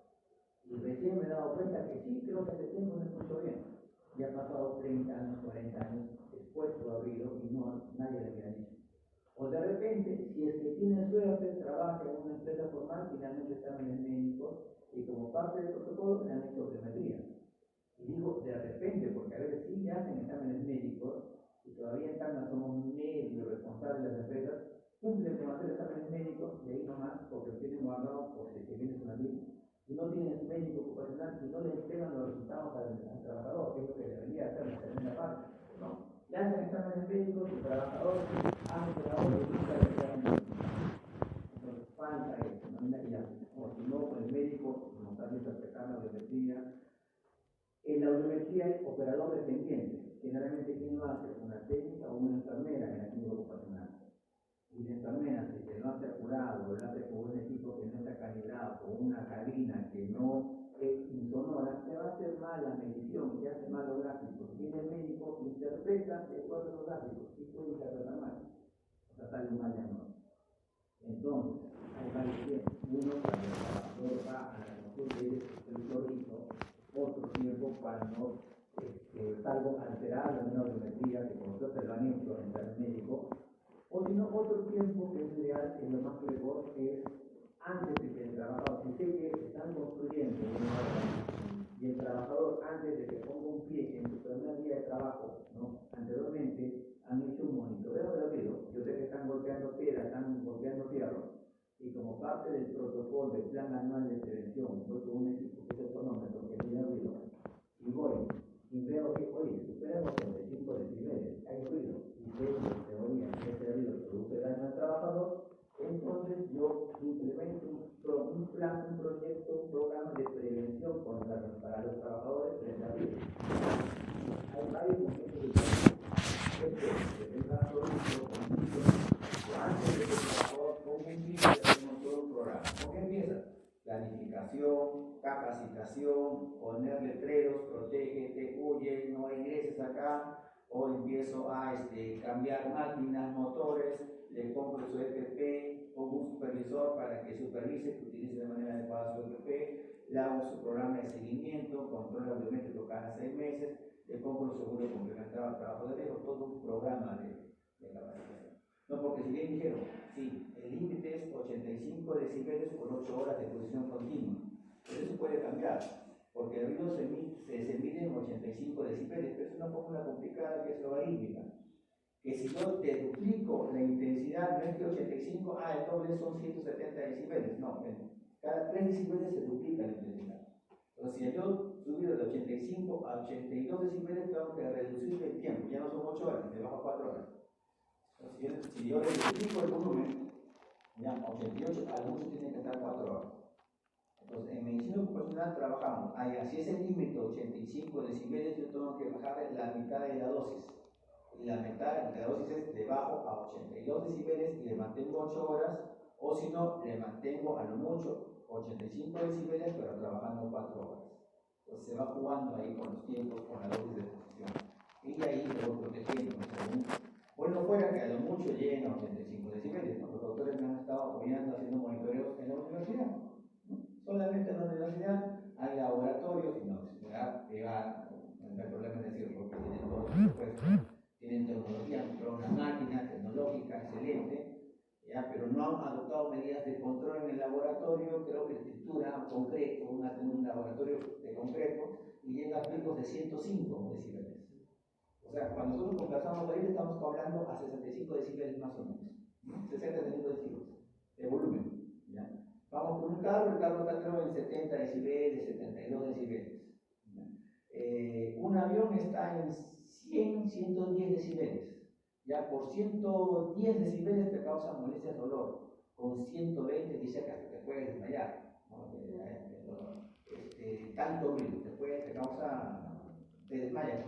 Speaker 1: Y recién me he dado cuenta que sí, creo que hace tiempo no escucho bien. Ya han pasado 30 años, 40 años, expuesto a ruido y nadie le había dicho. O de repente, si es que tiene suerte, trabaja en una empresa formal, finalmente exámenes médicos y como parte del protocolo le han hecho audiometría. Y digo de repente, porque a veces sí le hacen exámenes médicos y todavía en Tacna somos medio responsables de las empresas, cumplen con hacer exámenes médicos y ahí nomás, porque lo tienen guardado por si que vienes una línea. Y no tienes médico ocupacional y no le entregan los resultados al trabajador, que es lo que debería hacer la segunda parte, ¿no? Le hacen exámenes médicos, el trabajador hace el trabajo y nunca le entregan. Entonces falta eso, ¿no? O si no, el médico nos está interpretando la audiometría. En la audiometría es operador dependiente. Generalmente, ¿quién lo hace? Una técnica o una enfermera en la clínica ocupacional. Y la enfermera, si se lo hace apurado, o lo hace con un equipo que no está calibrado, con una cabina que no es insonora, se va a hacer mal la medición, se hace mal los gráficos. Viene el médico, interpreta de acuerdo a los gráficos y puede interpretar mal. O sea, sale un mal diagnóstico. Entonces, hay varios tiempos. Uno, cuando el trabajador va a la consulta y dice el zorrito. Otro tiempo, cuando es algo alterado en una audiometría, que por suerte lo han hecho en el médico. O si no, otro tiempo que es ideal, que es lo más precoz, es antes de que el trabajador, si sé que están construyendo una obra y el trabajador, antes de que ponga un pie en su primer día de trabajo, ¿no? Anteriormente han hecho un monitoreo de ruido. Yo sé que están golpeando piedra, están golpeando fierro, y como parte del protocolo del plan anual de prevención, voy con un equipo que es el cronómetro que mide ruido, y voy y veo que, oye, supera los 85 decibeles, hay ruido, y veo en teoría que ese ruido produce daño al trabajador, entonces yo implemento un plan, un proyecto, un programa de prevención para los trabajadores frente al ruido. Hay varios momentos de prevención. Que tenga producto, antes de que el trabajador ponga un pie, hacemos todo un programa. ¿Con qué empieza? Planificación, capacitación, poner letreros, protégete, huye, no ingreses acá, o empiezo a cambiar máquinas, motores, le compro su EPP, pongo un supervisor para que supervise, que utilice de manera adecuada su EPP, le hago su programa de seguimiento, control audiométrico cada 6 meses, le compro seguro complementado al trabajo de lejos, todo un programa de capacitación. No, porque si bien dijeron, sí, el límite es 85 decibeles por 8 horas de exposición continua, pero eso puede cambiar, porque el ruido se mide en 85 decibeles, pero es una fórmula complicada que es logarítmica, que si yo te duplico la intensidad, no es que 85, el doble son 170 decibeles, no, cada 3 decibeles se duplica la intensidad. Entonces, si yo subido de 85 a 82 decibeles, tengo que reducir el tiempo, ya no son 8 horas, me bajo a 4 horas. Entonces, si yo le duplico el volumen, ya 88, al mucho tiene que estar 4 horas. Entonces, en medicina ocupacional trabajamos, si es el límite 85 decibeles, yo tengo que bajar la mitad de la dosis. Y la mitad de la dosis es de bajo a 82 decibeles y le mantengo 8 horas, o si no, le mantengo a lo mucho 85 decibeles, pero trabajando 4 horas. Entonces se va jugando ahí con los tiempos, con la dosis de exposición. Y ahí lo voy protegiendo. Bueno, fuera que a lo mucho lleguen a 85 decibeles, ¿no? Los doctores me han estado apoyando haciendo monitoreos en la universidad, ¿no? Solamente en la universidad hay laboratorios, y no, no hay problema en decirlo, porque tienen todo su puesto, tienen tecnología, una máquina tecnológica excelente, ¿ya? Pero no han adoptado medidas de control en el laboratorio. Creo que estructura concreto, un laboratorio de concreto, y llega a picos de 105 decibeles. O sea, cuando nosotros conversamos ahí, estamos hablando a 65 decibeles más o menos, ¿no? 60 decibeles de volumen, ¿ya? Vamos con un carro, el carro está creo en 70 decibeles, 72 decibeles. Un avión está en 100, 110 decibeles. Ya por 110 decibeles te causa molestia, dolor. Con 120 dice que hasta te puedes desmayar, ¿no? Tanto ruido te causa, te desmayas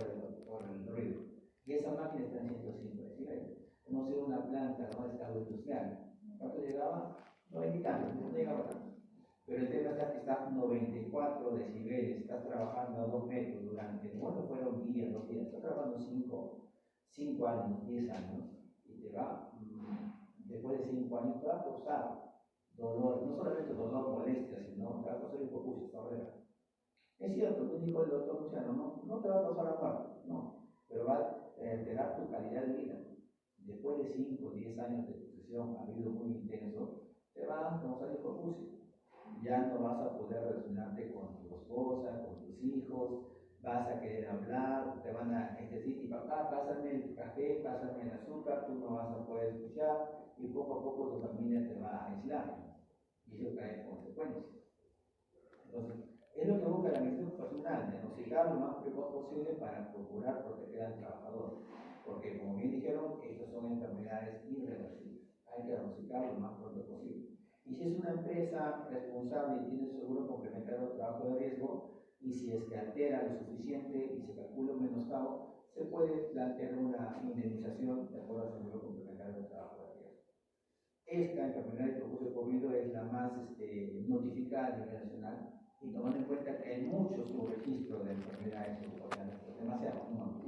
Speaker 1: por el ruido. Y esa máquina está en 105 decibeles. Hemos sido una planta, no es algo industrial. ¿Cuánto llegaba? 90 y tanto, no llegaba tanto. Pero el tema está que está a 94 decibeles, estás trabajando a 2 metros durante, bueno, fueron 2 días, estás trabajando 5 años, 10 años, y te va, después de 5 años, te va a causar dolor, no solamente dolor, molestia, sino te va a causar hipoacusia, sordera. Es cierto, tú dijo el doctor Luciano, no te va a causar la muerte, no, pero va a alterar tu calidad de vida. Después de 5 o 10 años de exposición a ruido muy intenso, te va a causar hipoacusia. Ya no vas a poder relacionarte con tu esposa, con tus hijos, vas a querer hablar, te van a decir, y papá, pásame el café, pásame el azúcar, tú no vas a poder escuchar, y poco a poco tu familia te va a aislar, y eso trae consecuencias. Entonces, es lo que busca la medicina ocupacional, diagnosticar lo más precoz posible para procurar proteger al trabajador, porque como bien dijeron, estas son enfermedades irreversibles, hay que diagnosticar lo más pronto posible. Y si es una empresa responsable y tiene seguro complementario de trabajo de riesgo, y si es que altera lo suficiente y se calcula un menoscabo, se puede plantear una indemnización de acuerdo al seguro complementario de trabajo de riesgo. Esta enfermedad de hipoacusia por ruido es la más notificada a nivel nacional, y tomando en cuenta que hay muchos subregistros de enfermedades ocupacionales, demasiado, ¿no?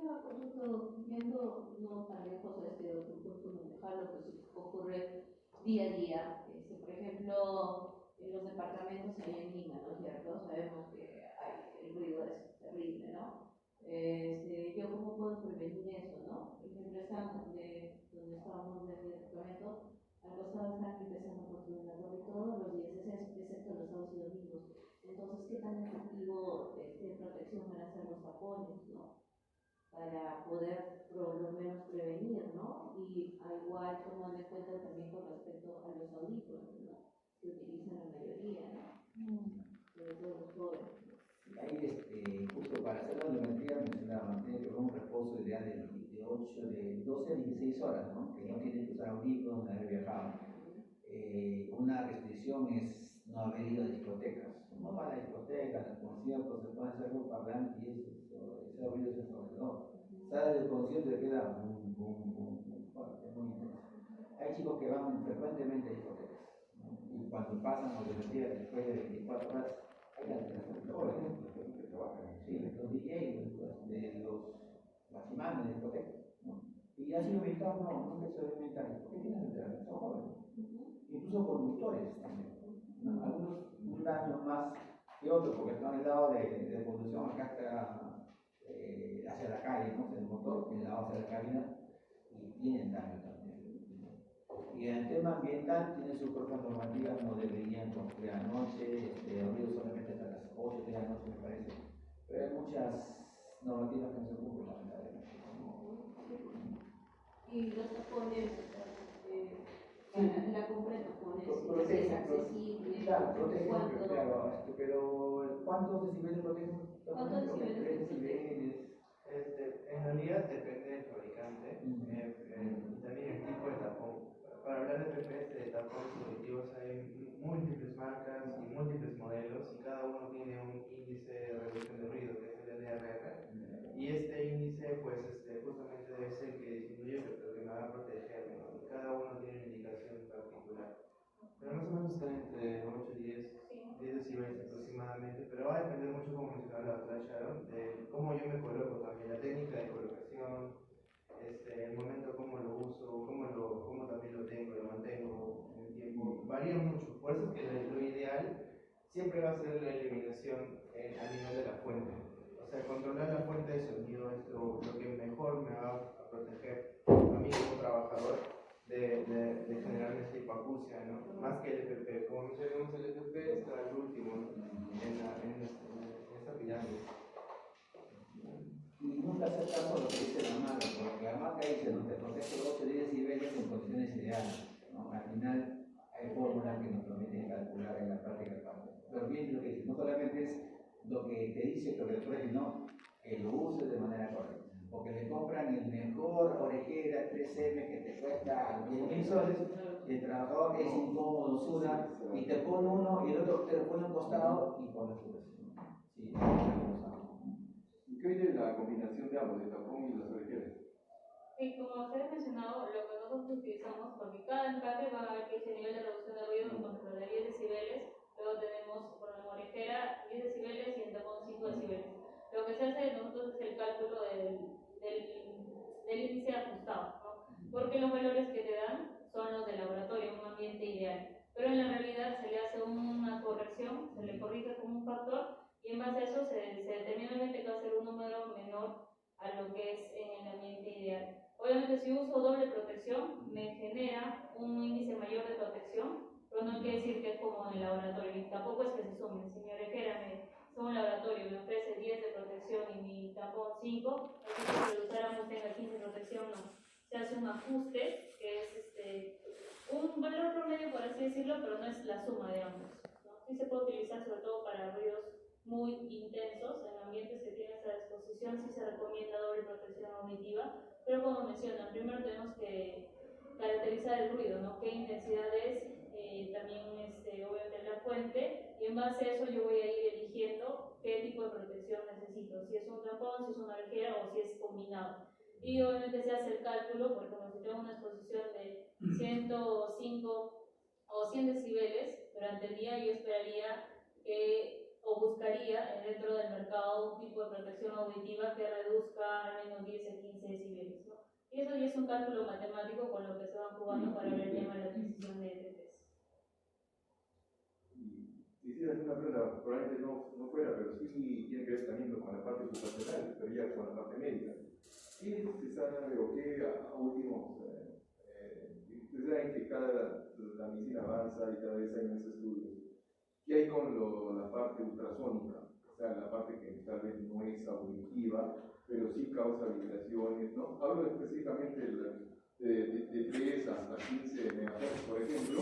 Speaker 5: Una consulta, viendo no tan lejos de otro punto manejar lo que ocurre día a día. Por ejemplo, en los departamentos ahí en Lima, ¿no es cierto? Sabemos que el ruido es terrible, ¿no? Yo cómo puedo prevenir eso, ¿no? Por ejemplo, donde estábamos en el departamento, al costado están empezando a construir una torre todos los días, excepto los sábados y domingos. Entonces, ¿qué tan efectivo de protección van a ser los tapones, ¿no? Para poder por lo menos prevenir, ¿no? Y al igual tomando en cuenta también con respecto a los audífonos, ¿no? Que utilizan la mayoría, ¿no? Sobre todo los jóvenes.
Speaker 1: Ahí, justo para hacer la audiometría mencionaba, tiene que haber un reposo ideal de 12 a 16 horas, ¿no? Que no tiene que usar audífonos, no haber viajado. Una restricción es no haber ido a discotecas. No va a la discoteca, a los conciertos, se puede hacer un parlante y ese ruido es ensordecedor. Sale del concierto y queda fuerte, muy intenso. Hay chicos que van frecuentemente a discotecas, ¿no? Y cuando pasan a audiometría después de 24 horas, hay alteraciones. Sí, los DJs, las imágenes de discotecas, ¿no? Y ha sido militares, nunca se debe militar. ¿Por qué tienen alteraciones? Son jóvenes. Incluso conductores también, ¿no? Algunos un daño más que otros, porque están en el lado de conducción, acá está hacia la calle, ¿no? El motor, en el lado hacia la cabina, y tienen daño también. Y en el tema ambiental, tiene sus propias normativas, no deberían construir anoche, ruido solamente hasta las 8 de la noche, me parece. Pero hay muchas normativas que no se cumplen, lamentablemente.
Speaker 5: Y los tapones, la compra de tapones,
Speaker 1: Protegen,
Speaker 5: es accesible.
Speaker 1: claro, protegen,
Speaker 5: ¿Cuánto?
Speaker 1: claro, pero ¿cuántos decibeles protegen?
Speaker 5: ¿Cuántos decibeles
Speaker 1: 3
Speaker 5: protegen?
Speaker 1: decibeles.
Speaker 2: En realidad depende del fabricante y también el tipo de tapón. Para hablar de PPS de tapones auditivos hay múltiples marcas y múltiples modelos y cada uno tiene un índice de reducción de ruido que es el NRR y este índice pues justamente es el que disminuye lo que me va a proteger, ¿no? Y cada uno tiene una indicación particular. Pero más o menos están entre 8 y 10 decibeles aproximadamente, pero va a depender mucho, como mencionaba la otra Sharon, de cómo yo me coloco también, la técnica de colocación, el momento cómo lo uso, cómo también lo tengo, lo mantengo en el tiempo, varía mucho. Por eso es que lo ideal siempre va a ser la eliminación a nivel de la fuente. O sea, controlar la fuente de sonido es lo que mejor me va a proteger a mí como trabajador de generar esta hipoacusia, ¿no? Más que el FP. Como mencionamos, el FP está al último en esta pirámide.
Speaker 1: Y nunca hacer caso a lo que dice la marca, porque la marca dice, no te protege 8 o 10 decibeles en condiciones ideales, ¿no? Al final hay fórmulas que nos permiten calcular en la práctica del campo. Pero bien lo que dice, no solamente es lo que te dice, lo que te protege, no, que lo uses de manera correcta. Porque le compran el mejor orejera 3M que te cuesta 10.000 soles, y el trabajador es incómodo, suda, y te pone uno y el otro te lo pone a un costado y pone su vecino. Sí,
Speaker 4: ¿Y qué hay de la combinación de ambos, de tapón y las orejeras?
Speaker 3: Y como ustedes mencionado, lo que nosotros utilizamos, porque cada empaque va a ver que ese nivel de reducción de ruido controla 10 decibeles, luego tenemos por la orejera 10 decibeles y en tapón 5 decibeles. Lo que se hace nosotros es el cálculo del índice ajustado, ¿no? Porque los valores que te dan son los de laboratorio, un ambiente ideal. Pero en la realidad se le hace una corrección, se le corrige con un factor y en base a eso se determina obviamente que va a ser un número menor a lo que es en el ambiente ideal. Obviamente si uso doble protección me genera un índice mayor de protección, pero no quiere decir que es como en el laboratorio, y tampoco es que se sumen. Si mi orejera un laboratorio me ofrece 10 de protección y mi tapón 5, entonces si lo usáramos tenga 15 de protección, no. Se hace un ajuste que es un valor promedio, por así decirlo, pero no es la suma de ambos, ¿no? Sí se puede utilizar sobre todo para ruidos muy intensos, en ambientes que tienen esa exposición sí se recomienda doble protección auditiva, pero como mencionan, primero tenemos que caracterizar el ruido, ¿no? Qué intensidad es, también obviamente la fuente, y en base a eso yo voy a ir eligiendo qué tipo de protección necesito, si es un tampón, si es una orejera o si es combinado. Y obviamente se hace el cálculo, por ejemplo, si tengo una exposición de 105 o 100 decibeles durante el día, yo esperaría o buscaría dentro del mercado un tipo de protección auditiva que reduzca al menos 10 a 15 decibeles, ¿no? Y eso ya es un cálculo matemático con lo que se van jugando para ver el tema de la adquisición de ETTs.
Speaker 4: Y si es una pregunta, probablemente no fuera, pero sí tiene que ver también con la parte ocupacional, pero ya con la parte médica. ¿Qué se sabe o qué a últimos? Ustedes saben que la medicina avanza y cada vez hay más estudios. ¿Qué hay con la parte ultrasónica? O sea, la parte que tal vez no es auditiva, pero sí causa vibraciones, ¿no? Hablo específicamente de 3 hasta 15 MHz, por ejemplo.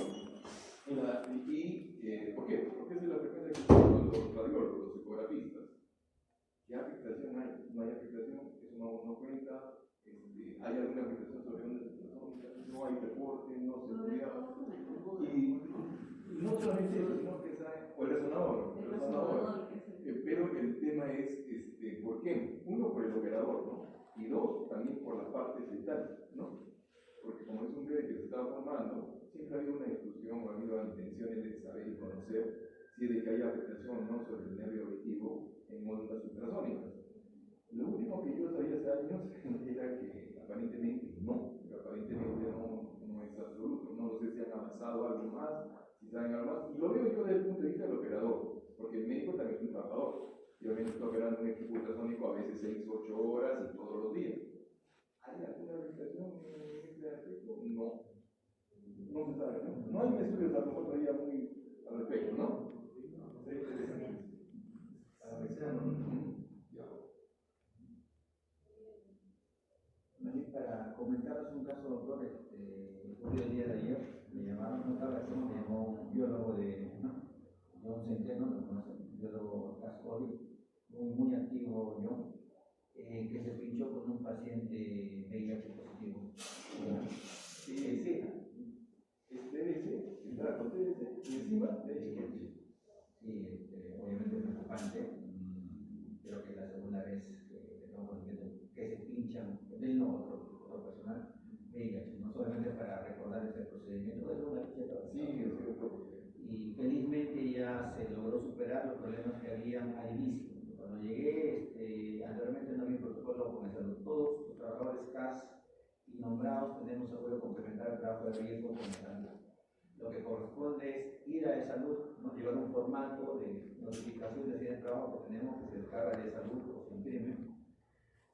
Speaker 4: ¿Por qué? Porque esa es la frecuencia que usan los radiólogos, los ecografistas. ¿Qué afectación hay? No hay afectación, eso no cuenta. ¿Hay alguna afectación sobre ondas ultrasónicas? No hay reporte, no se estudia. Y no solamente eso, sino que o el resonador. Pero el tema es, ¿por qué? Uno, por el operador, ¿no? Y dos, también por la parte fetal, ¿no? Porque como es un bebé que se estaba formando, siempre ha habido una discusión o ha habido intenciones de saber y conocer si de que hay afectación o no sobre el nervio auditivo en ondas ultrasónicas. Lo último que yo sabía hace años era que aparentemente no es absoluto. No lo sé si han avanzado algo más, si saben algo más. Y lo veo yo desde el punto de vista del operador, porque el médico también es un trabajador. Y obviamente está operando un equipo ultrasónico a veces 6 o 8 horas y todos los días. ¿Hay alguna afectación en este aspecto? No. No se sabe, ¿no? No hay un estudio tampoco todavía muy al respecto, ¿no? Sería interesante.
Speaker 1: Para comentarles un caso, doctor, ocurrió el día de ayer, me llamaron, no estaba así, me llamó un biólogo John Centeno, lo conocen, un biólogo católico, muy activo John, que se pinchó con un paciente VIH positivo.
Speaker 4: Sí, es TBC, está con TBC, y encima de
Speaker 1: Sí, obviamente preocupante. Creo que es la segunda vez que estamos conociendo que se pinchan, del no otro personal, VIH, no solamente para recordar ese procedimiento, es una lucha.
Speaker 4: Sí, es cierto.
Speaker 1: Y felizmente ya se logró superar los problemas que habían al inicio. Cuando llegué, anteriormente no había protocolo con salud. Todos los trabajadores CAS y nombrados tenemos seguro complementar el trabajo de riesgo con salud. Lo que corresponde es ir a de salud, nos llevar un formato de notificación de accidente de trabajo que tenemos, que se descarga de salud o se imprime.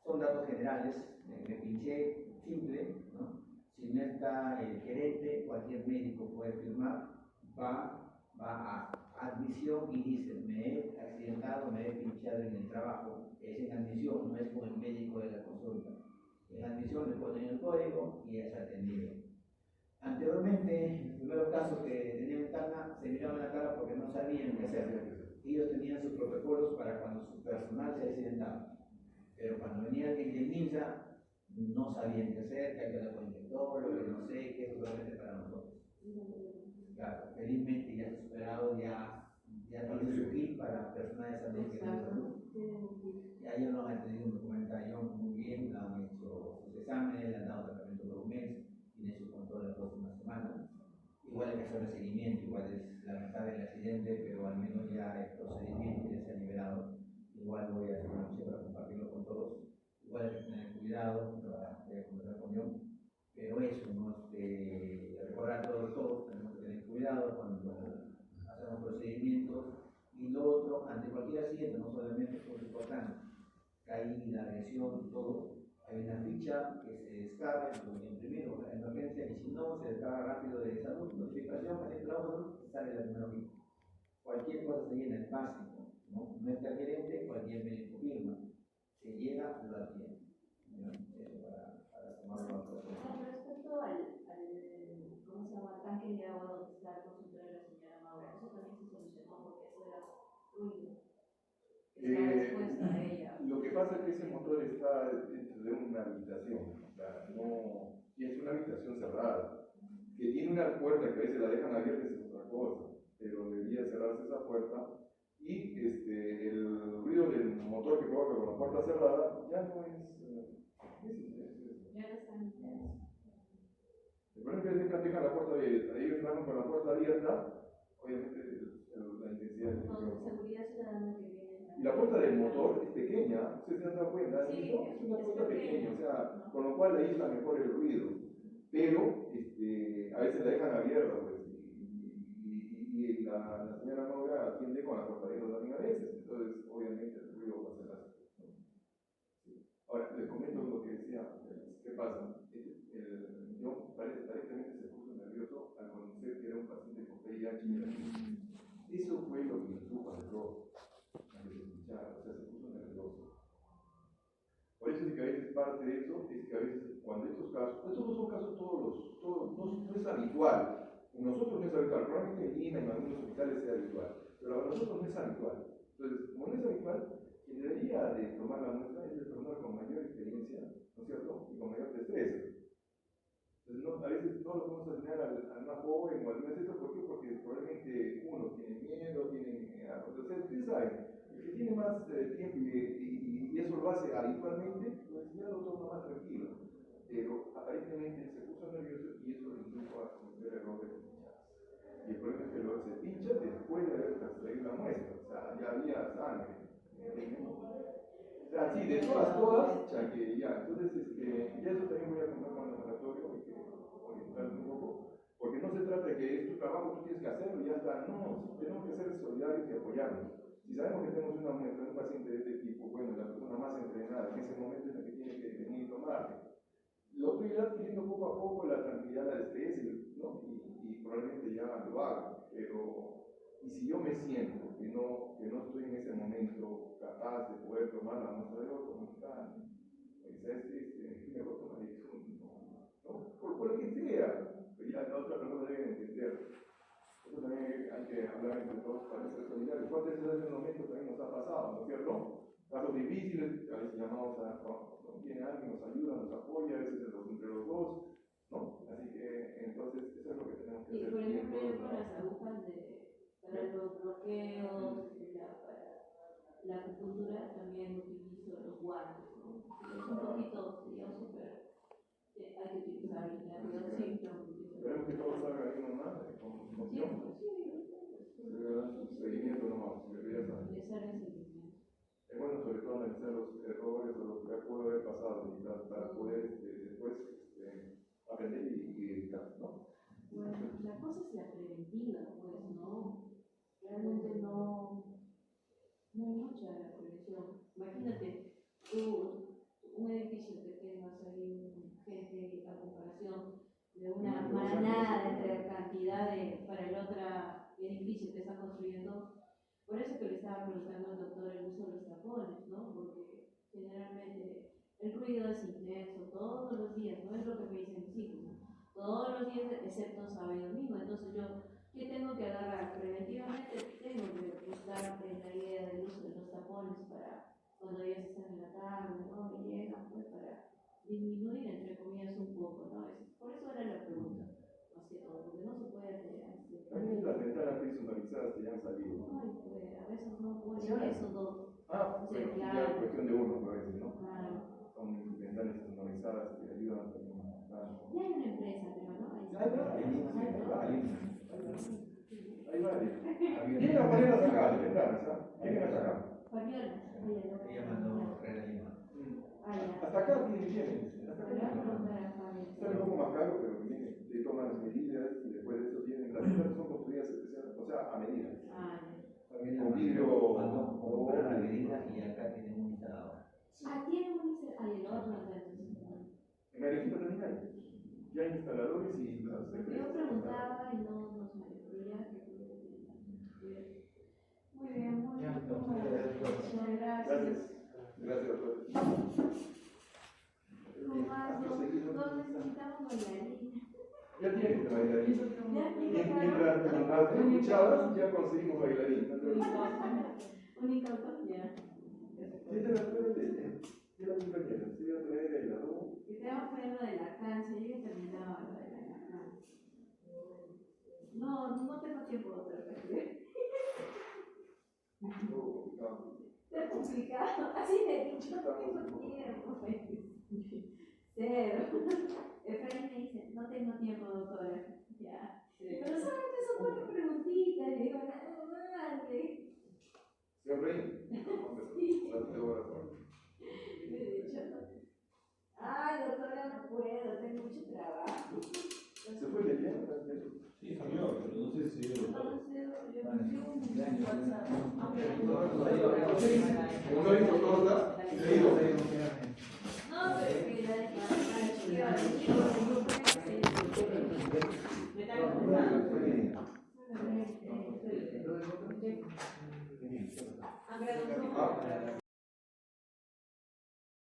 Speaker 1: Son datos generales, me pinché simple, ¿no? Si no está el gerente, cualquier médico puede firmar, va a admisión y dice, me he accidentado, me he pinchado en el trabajo. Es en admisión, no es con el médico de la consulta. En admisión le ponen el código y es atendido. Anteriormente, en los primeros casos que tenían ventana, se miraban la cara porque no sabían qué hacer. Ellos tenían sus protocolos para cuando su personal se accidentaba. Pero cuando venía alguien de MINSA, no sabían qué hacer, que hay que hablar con el director, que no sé, que es solamente para nosotros. Claro, felizmente ya se ha superado, ya tiene su kit para personas de salud que tienen salud. Y ayer lo han atendido en documentación muy bien, le han hecho sus exámenes, le han dado tratamiento por un mes, tiene su control la próxima semana. Igual hay que hacer el seguimiento, igual es lamentable el accidente, pero al menos ya el procedimiento ya se ha liberado. Igual voy a hacer una noche para compartirlo con todos. Igual hay que tener cuidado, voy a conversar con John, pero eso, ¿no? Recordar todos tenemos que tener cuidado cuando hacemos procedimientos. Y lo otro, ante cualquier accidente, no solamente es importante, caída, agresión, todo, hay una ficha que se descarga, lo imprimir o la emergencia, y si no, se descarga rápido de salud, notificación, paciente trabajo, sale la primera hora. Cualquier cosa se llena, es básico, ¿no? No está gerente, cualquier médico firma, se llega, lo atiende. Eso para tomarlo a
Speaker 5: Con respecto al ¿cómo se llama? Tanque de agua donde está el consultorio de la señora Maura, eso también se solucionó porque eso era ruido. Está expuesta a ella.
Speaker 4: Lo que pasa es que ese motor está dentro de una habitación, o sea, no, y es una habitación cerrada, que tiene una puerta que a veces la dejan abierta, es otra cosa, pero debería cerrarse esa puerta, y el ruido del motor que provoca con la puerta cerrada ya no es.
Speaker 5: Ya no están.
Speaker 4: El problema es que dejan la puerta abierta, ellos trabajan con la puerta abierta, obviamente la intensidad del
Speaker 5: Con seguridad ciudadana que viene.
Speaker 4: Y la puerta del motor es pequeña, ustedes se han dado cuenta,
Speaker 5: Sí,
Speaker 4: ¿no? Es una
Speaker 5: es
Speaker 4: puerta
Speaker 5: pequeña.
Speaker 4: pequeña, o sea, con lo cual aísla mejor el ruido, pero a veces la dejan abierta, pues, y la señora Maura atiende con la puerta abierta también a veces, entonces obviamente el ruido va a ser así, ¿no? Sí. Ahora, les comento lo que decía, ¿qué pasa? Yo aparentemente se puso nervioso al conocer que era un paciente con VIH. Eso fue lo que indujo al error. O sea, se puso nervioso. Por eso es que a veces parte de eso es que a veces cuando estos casos no son casos no es habitual. En nosotros no es habitual, probablemente en Lima, en algunos hospitales sea habitual, pero a nosotros no es habitual. Entonces, como no es habitual, quien debería de tomar la muestra es el personal con mayor experiencia, ¿no es cierto? Y con mayor destreza. Entonces, a veces no lo podemos asignar al más joven o al más esto, ¿por qué? Porque probablemente uno tiene miedo, ustedes saben, el que tiene más tiempo y eso lo hace habitualmente, pues ya lo toma más tranquilo. Pero aparentemente se puso nervioso y eso le indujo a cometer errores de pinchadas. Y el problema es que se pincha después de haber extraído la muestra, o sea, ya había sangre. O sea, sí, de todas, ya que ya, entonces, ya eso también voy a contar con el laboratorio y que orientarme un poco, porque no se trata de que es tu trabajo, tú tienes que hacerlo y ya está, no, tenemos que ser solidarios y apoyarnos. Si sabemos que tenemos una muestra de un paciente de este tipo, bueno, la persona más entrenada en ese momento es la que tiene que venir y tomarle. Lo otro irá adquiriendo poco a poco la tranquilidad, la destreza, ¿no? Y probablemente ya lo haga, pero y si yo me siento que no estoy en ese momento capaz de poder tomar la muestra de oro, pues ¿sabes qué? Mejor tomar eso, difíciles, a veces llamamos viene alguien, nos ayuda, nos apoya, a veces entre los dos, ¿no? Así que entonces eso es lo que tenemos que
Speaker 5: Y
Speaker 4: hacer.
Speaker 5: por ejemplo, yo con las agujas para los bloqueos, para la acupuntura también utilizo los guantes, ¿no? Es un poquito, digamos, súper, hay que utilizar la sí,
Speaker 4: Esperemos que todo salga bien nomás, con moción. Le dan su seguimiento nomás, ya saben. Es bueno sobre todo analizar los errores o lo que pudo haber pasado y para poder después aprender y evitar, ¿no?
Speaker 5: Bueno, la cosa es la preventiva, pues, ¿no? Realmente no hay mucha prevención. Imagínate, tú, un edificio que tengas ahí, gente a comparación de una manada entre cantidad para el otro edificio que está construyendo. Por eso que le estaba preguntando al doctor el uso de los tapones, ¿no? Porque generalmente el ruido es intenso todos los días, no es lo que me dicen mis hijos, ¿no? Todos los días excepto sábado y domingo. Entonces yo, ¿qué tengo que agarrar? Preventivamente tengo que buscar la idea del uso de los tapones para cuando ellos están en la tarde, ¿no? Y llegan, pues para disminuir, entre comillas, un poco, ¿no? Por eso era la pregunta, más que todo, porque no se puede hacer.
Speaker 4: También las ventanas personalizadas que ya han salido.
Speaker 5: Ay, pues a veces no ponen eso dos.
Speaker 4: Ah,
Speaker 5: Sí,
Speaker 4: bueno,
Speaker 5: claro.
Speaker 4: ya es cuestión de uno a veces, ¿no?
Speaker 5: Claro.
Speaker 4: Son ventanas personalizadas que ayudan también a...
Speaker 5: Ya hay una empresa, pero no hay.
Speaker 4: Hay varios. Vienen a poner a sacar, ¿verdad? Vienen a sacar.
Speaker 5: Fabiola.
Speaker 1: Ella mandó Herrera Lima.
Speaker 4: Hasta acá vienen. Hasta
Speaker 5: Le voy a
Speaker 4: acá.
Speaker 5: preguntar a Fabiola.
Speaker 4: Sale un poco más caro, pero viene, le toman las medidas y después de eso tienen. Las ventanas son construidas especiales, o sea, a medida. Con vidrio.
Speaker 1: Mandó comprar la medida y acá tienen un instalador.
Speaker 5: Tiene un el otro entonces.
Speaker 4: En Arequipa también hay. Ya hay instaladores y las empresas.
Speaker 5: Yo preguntaba y no sabía, pero ya que muy bien, muy bien. Muchas gracias.
Speaker 4: Gracias, doctor.
Speaker 5: Tomás, no necesitamos bailarina.
Speaker 4: Ya tienes bailarina.
Speaker 5: Ya tiene
Speaker 4: Mientras tú escuchabas, ya conseguimos bailarina.
Speaker 5: Única ya.
Speaker 4: Sí, te la puedes decir. Sí, la misma que sí, voy a traer el adobo.
Speaker 5: Y te vamos a poner lo de la cancha, yo ya terminaba lo de la cancha. No tengo tiempo de otra vez. Es complicado, así me he dicho, no tengo tiempo. Cero. Efraín me dice, no tengo tiempo, doctora. Ya. Pero solamente son 4 preguntitas, le digo, no, dale.
Speaker 4: Señor Rey,
Speaker 5: Sí.
Speaker 4: las horas.
Speaker 5: Le he dicho, no. Ay, doctora, no puedo, tengo mucho trabajo.
Speaker 4: ¿Se fue de bien?
Speaker 6: Sí, salió, pero no sé si yo
Speaker 5: No sé, yo me envío un WhatsApp.
Speaker 4: Uno hizo torta, digo.
Speaker 5: No, pero es que la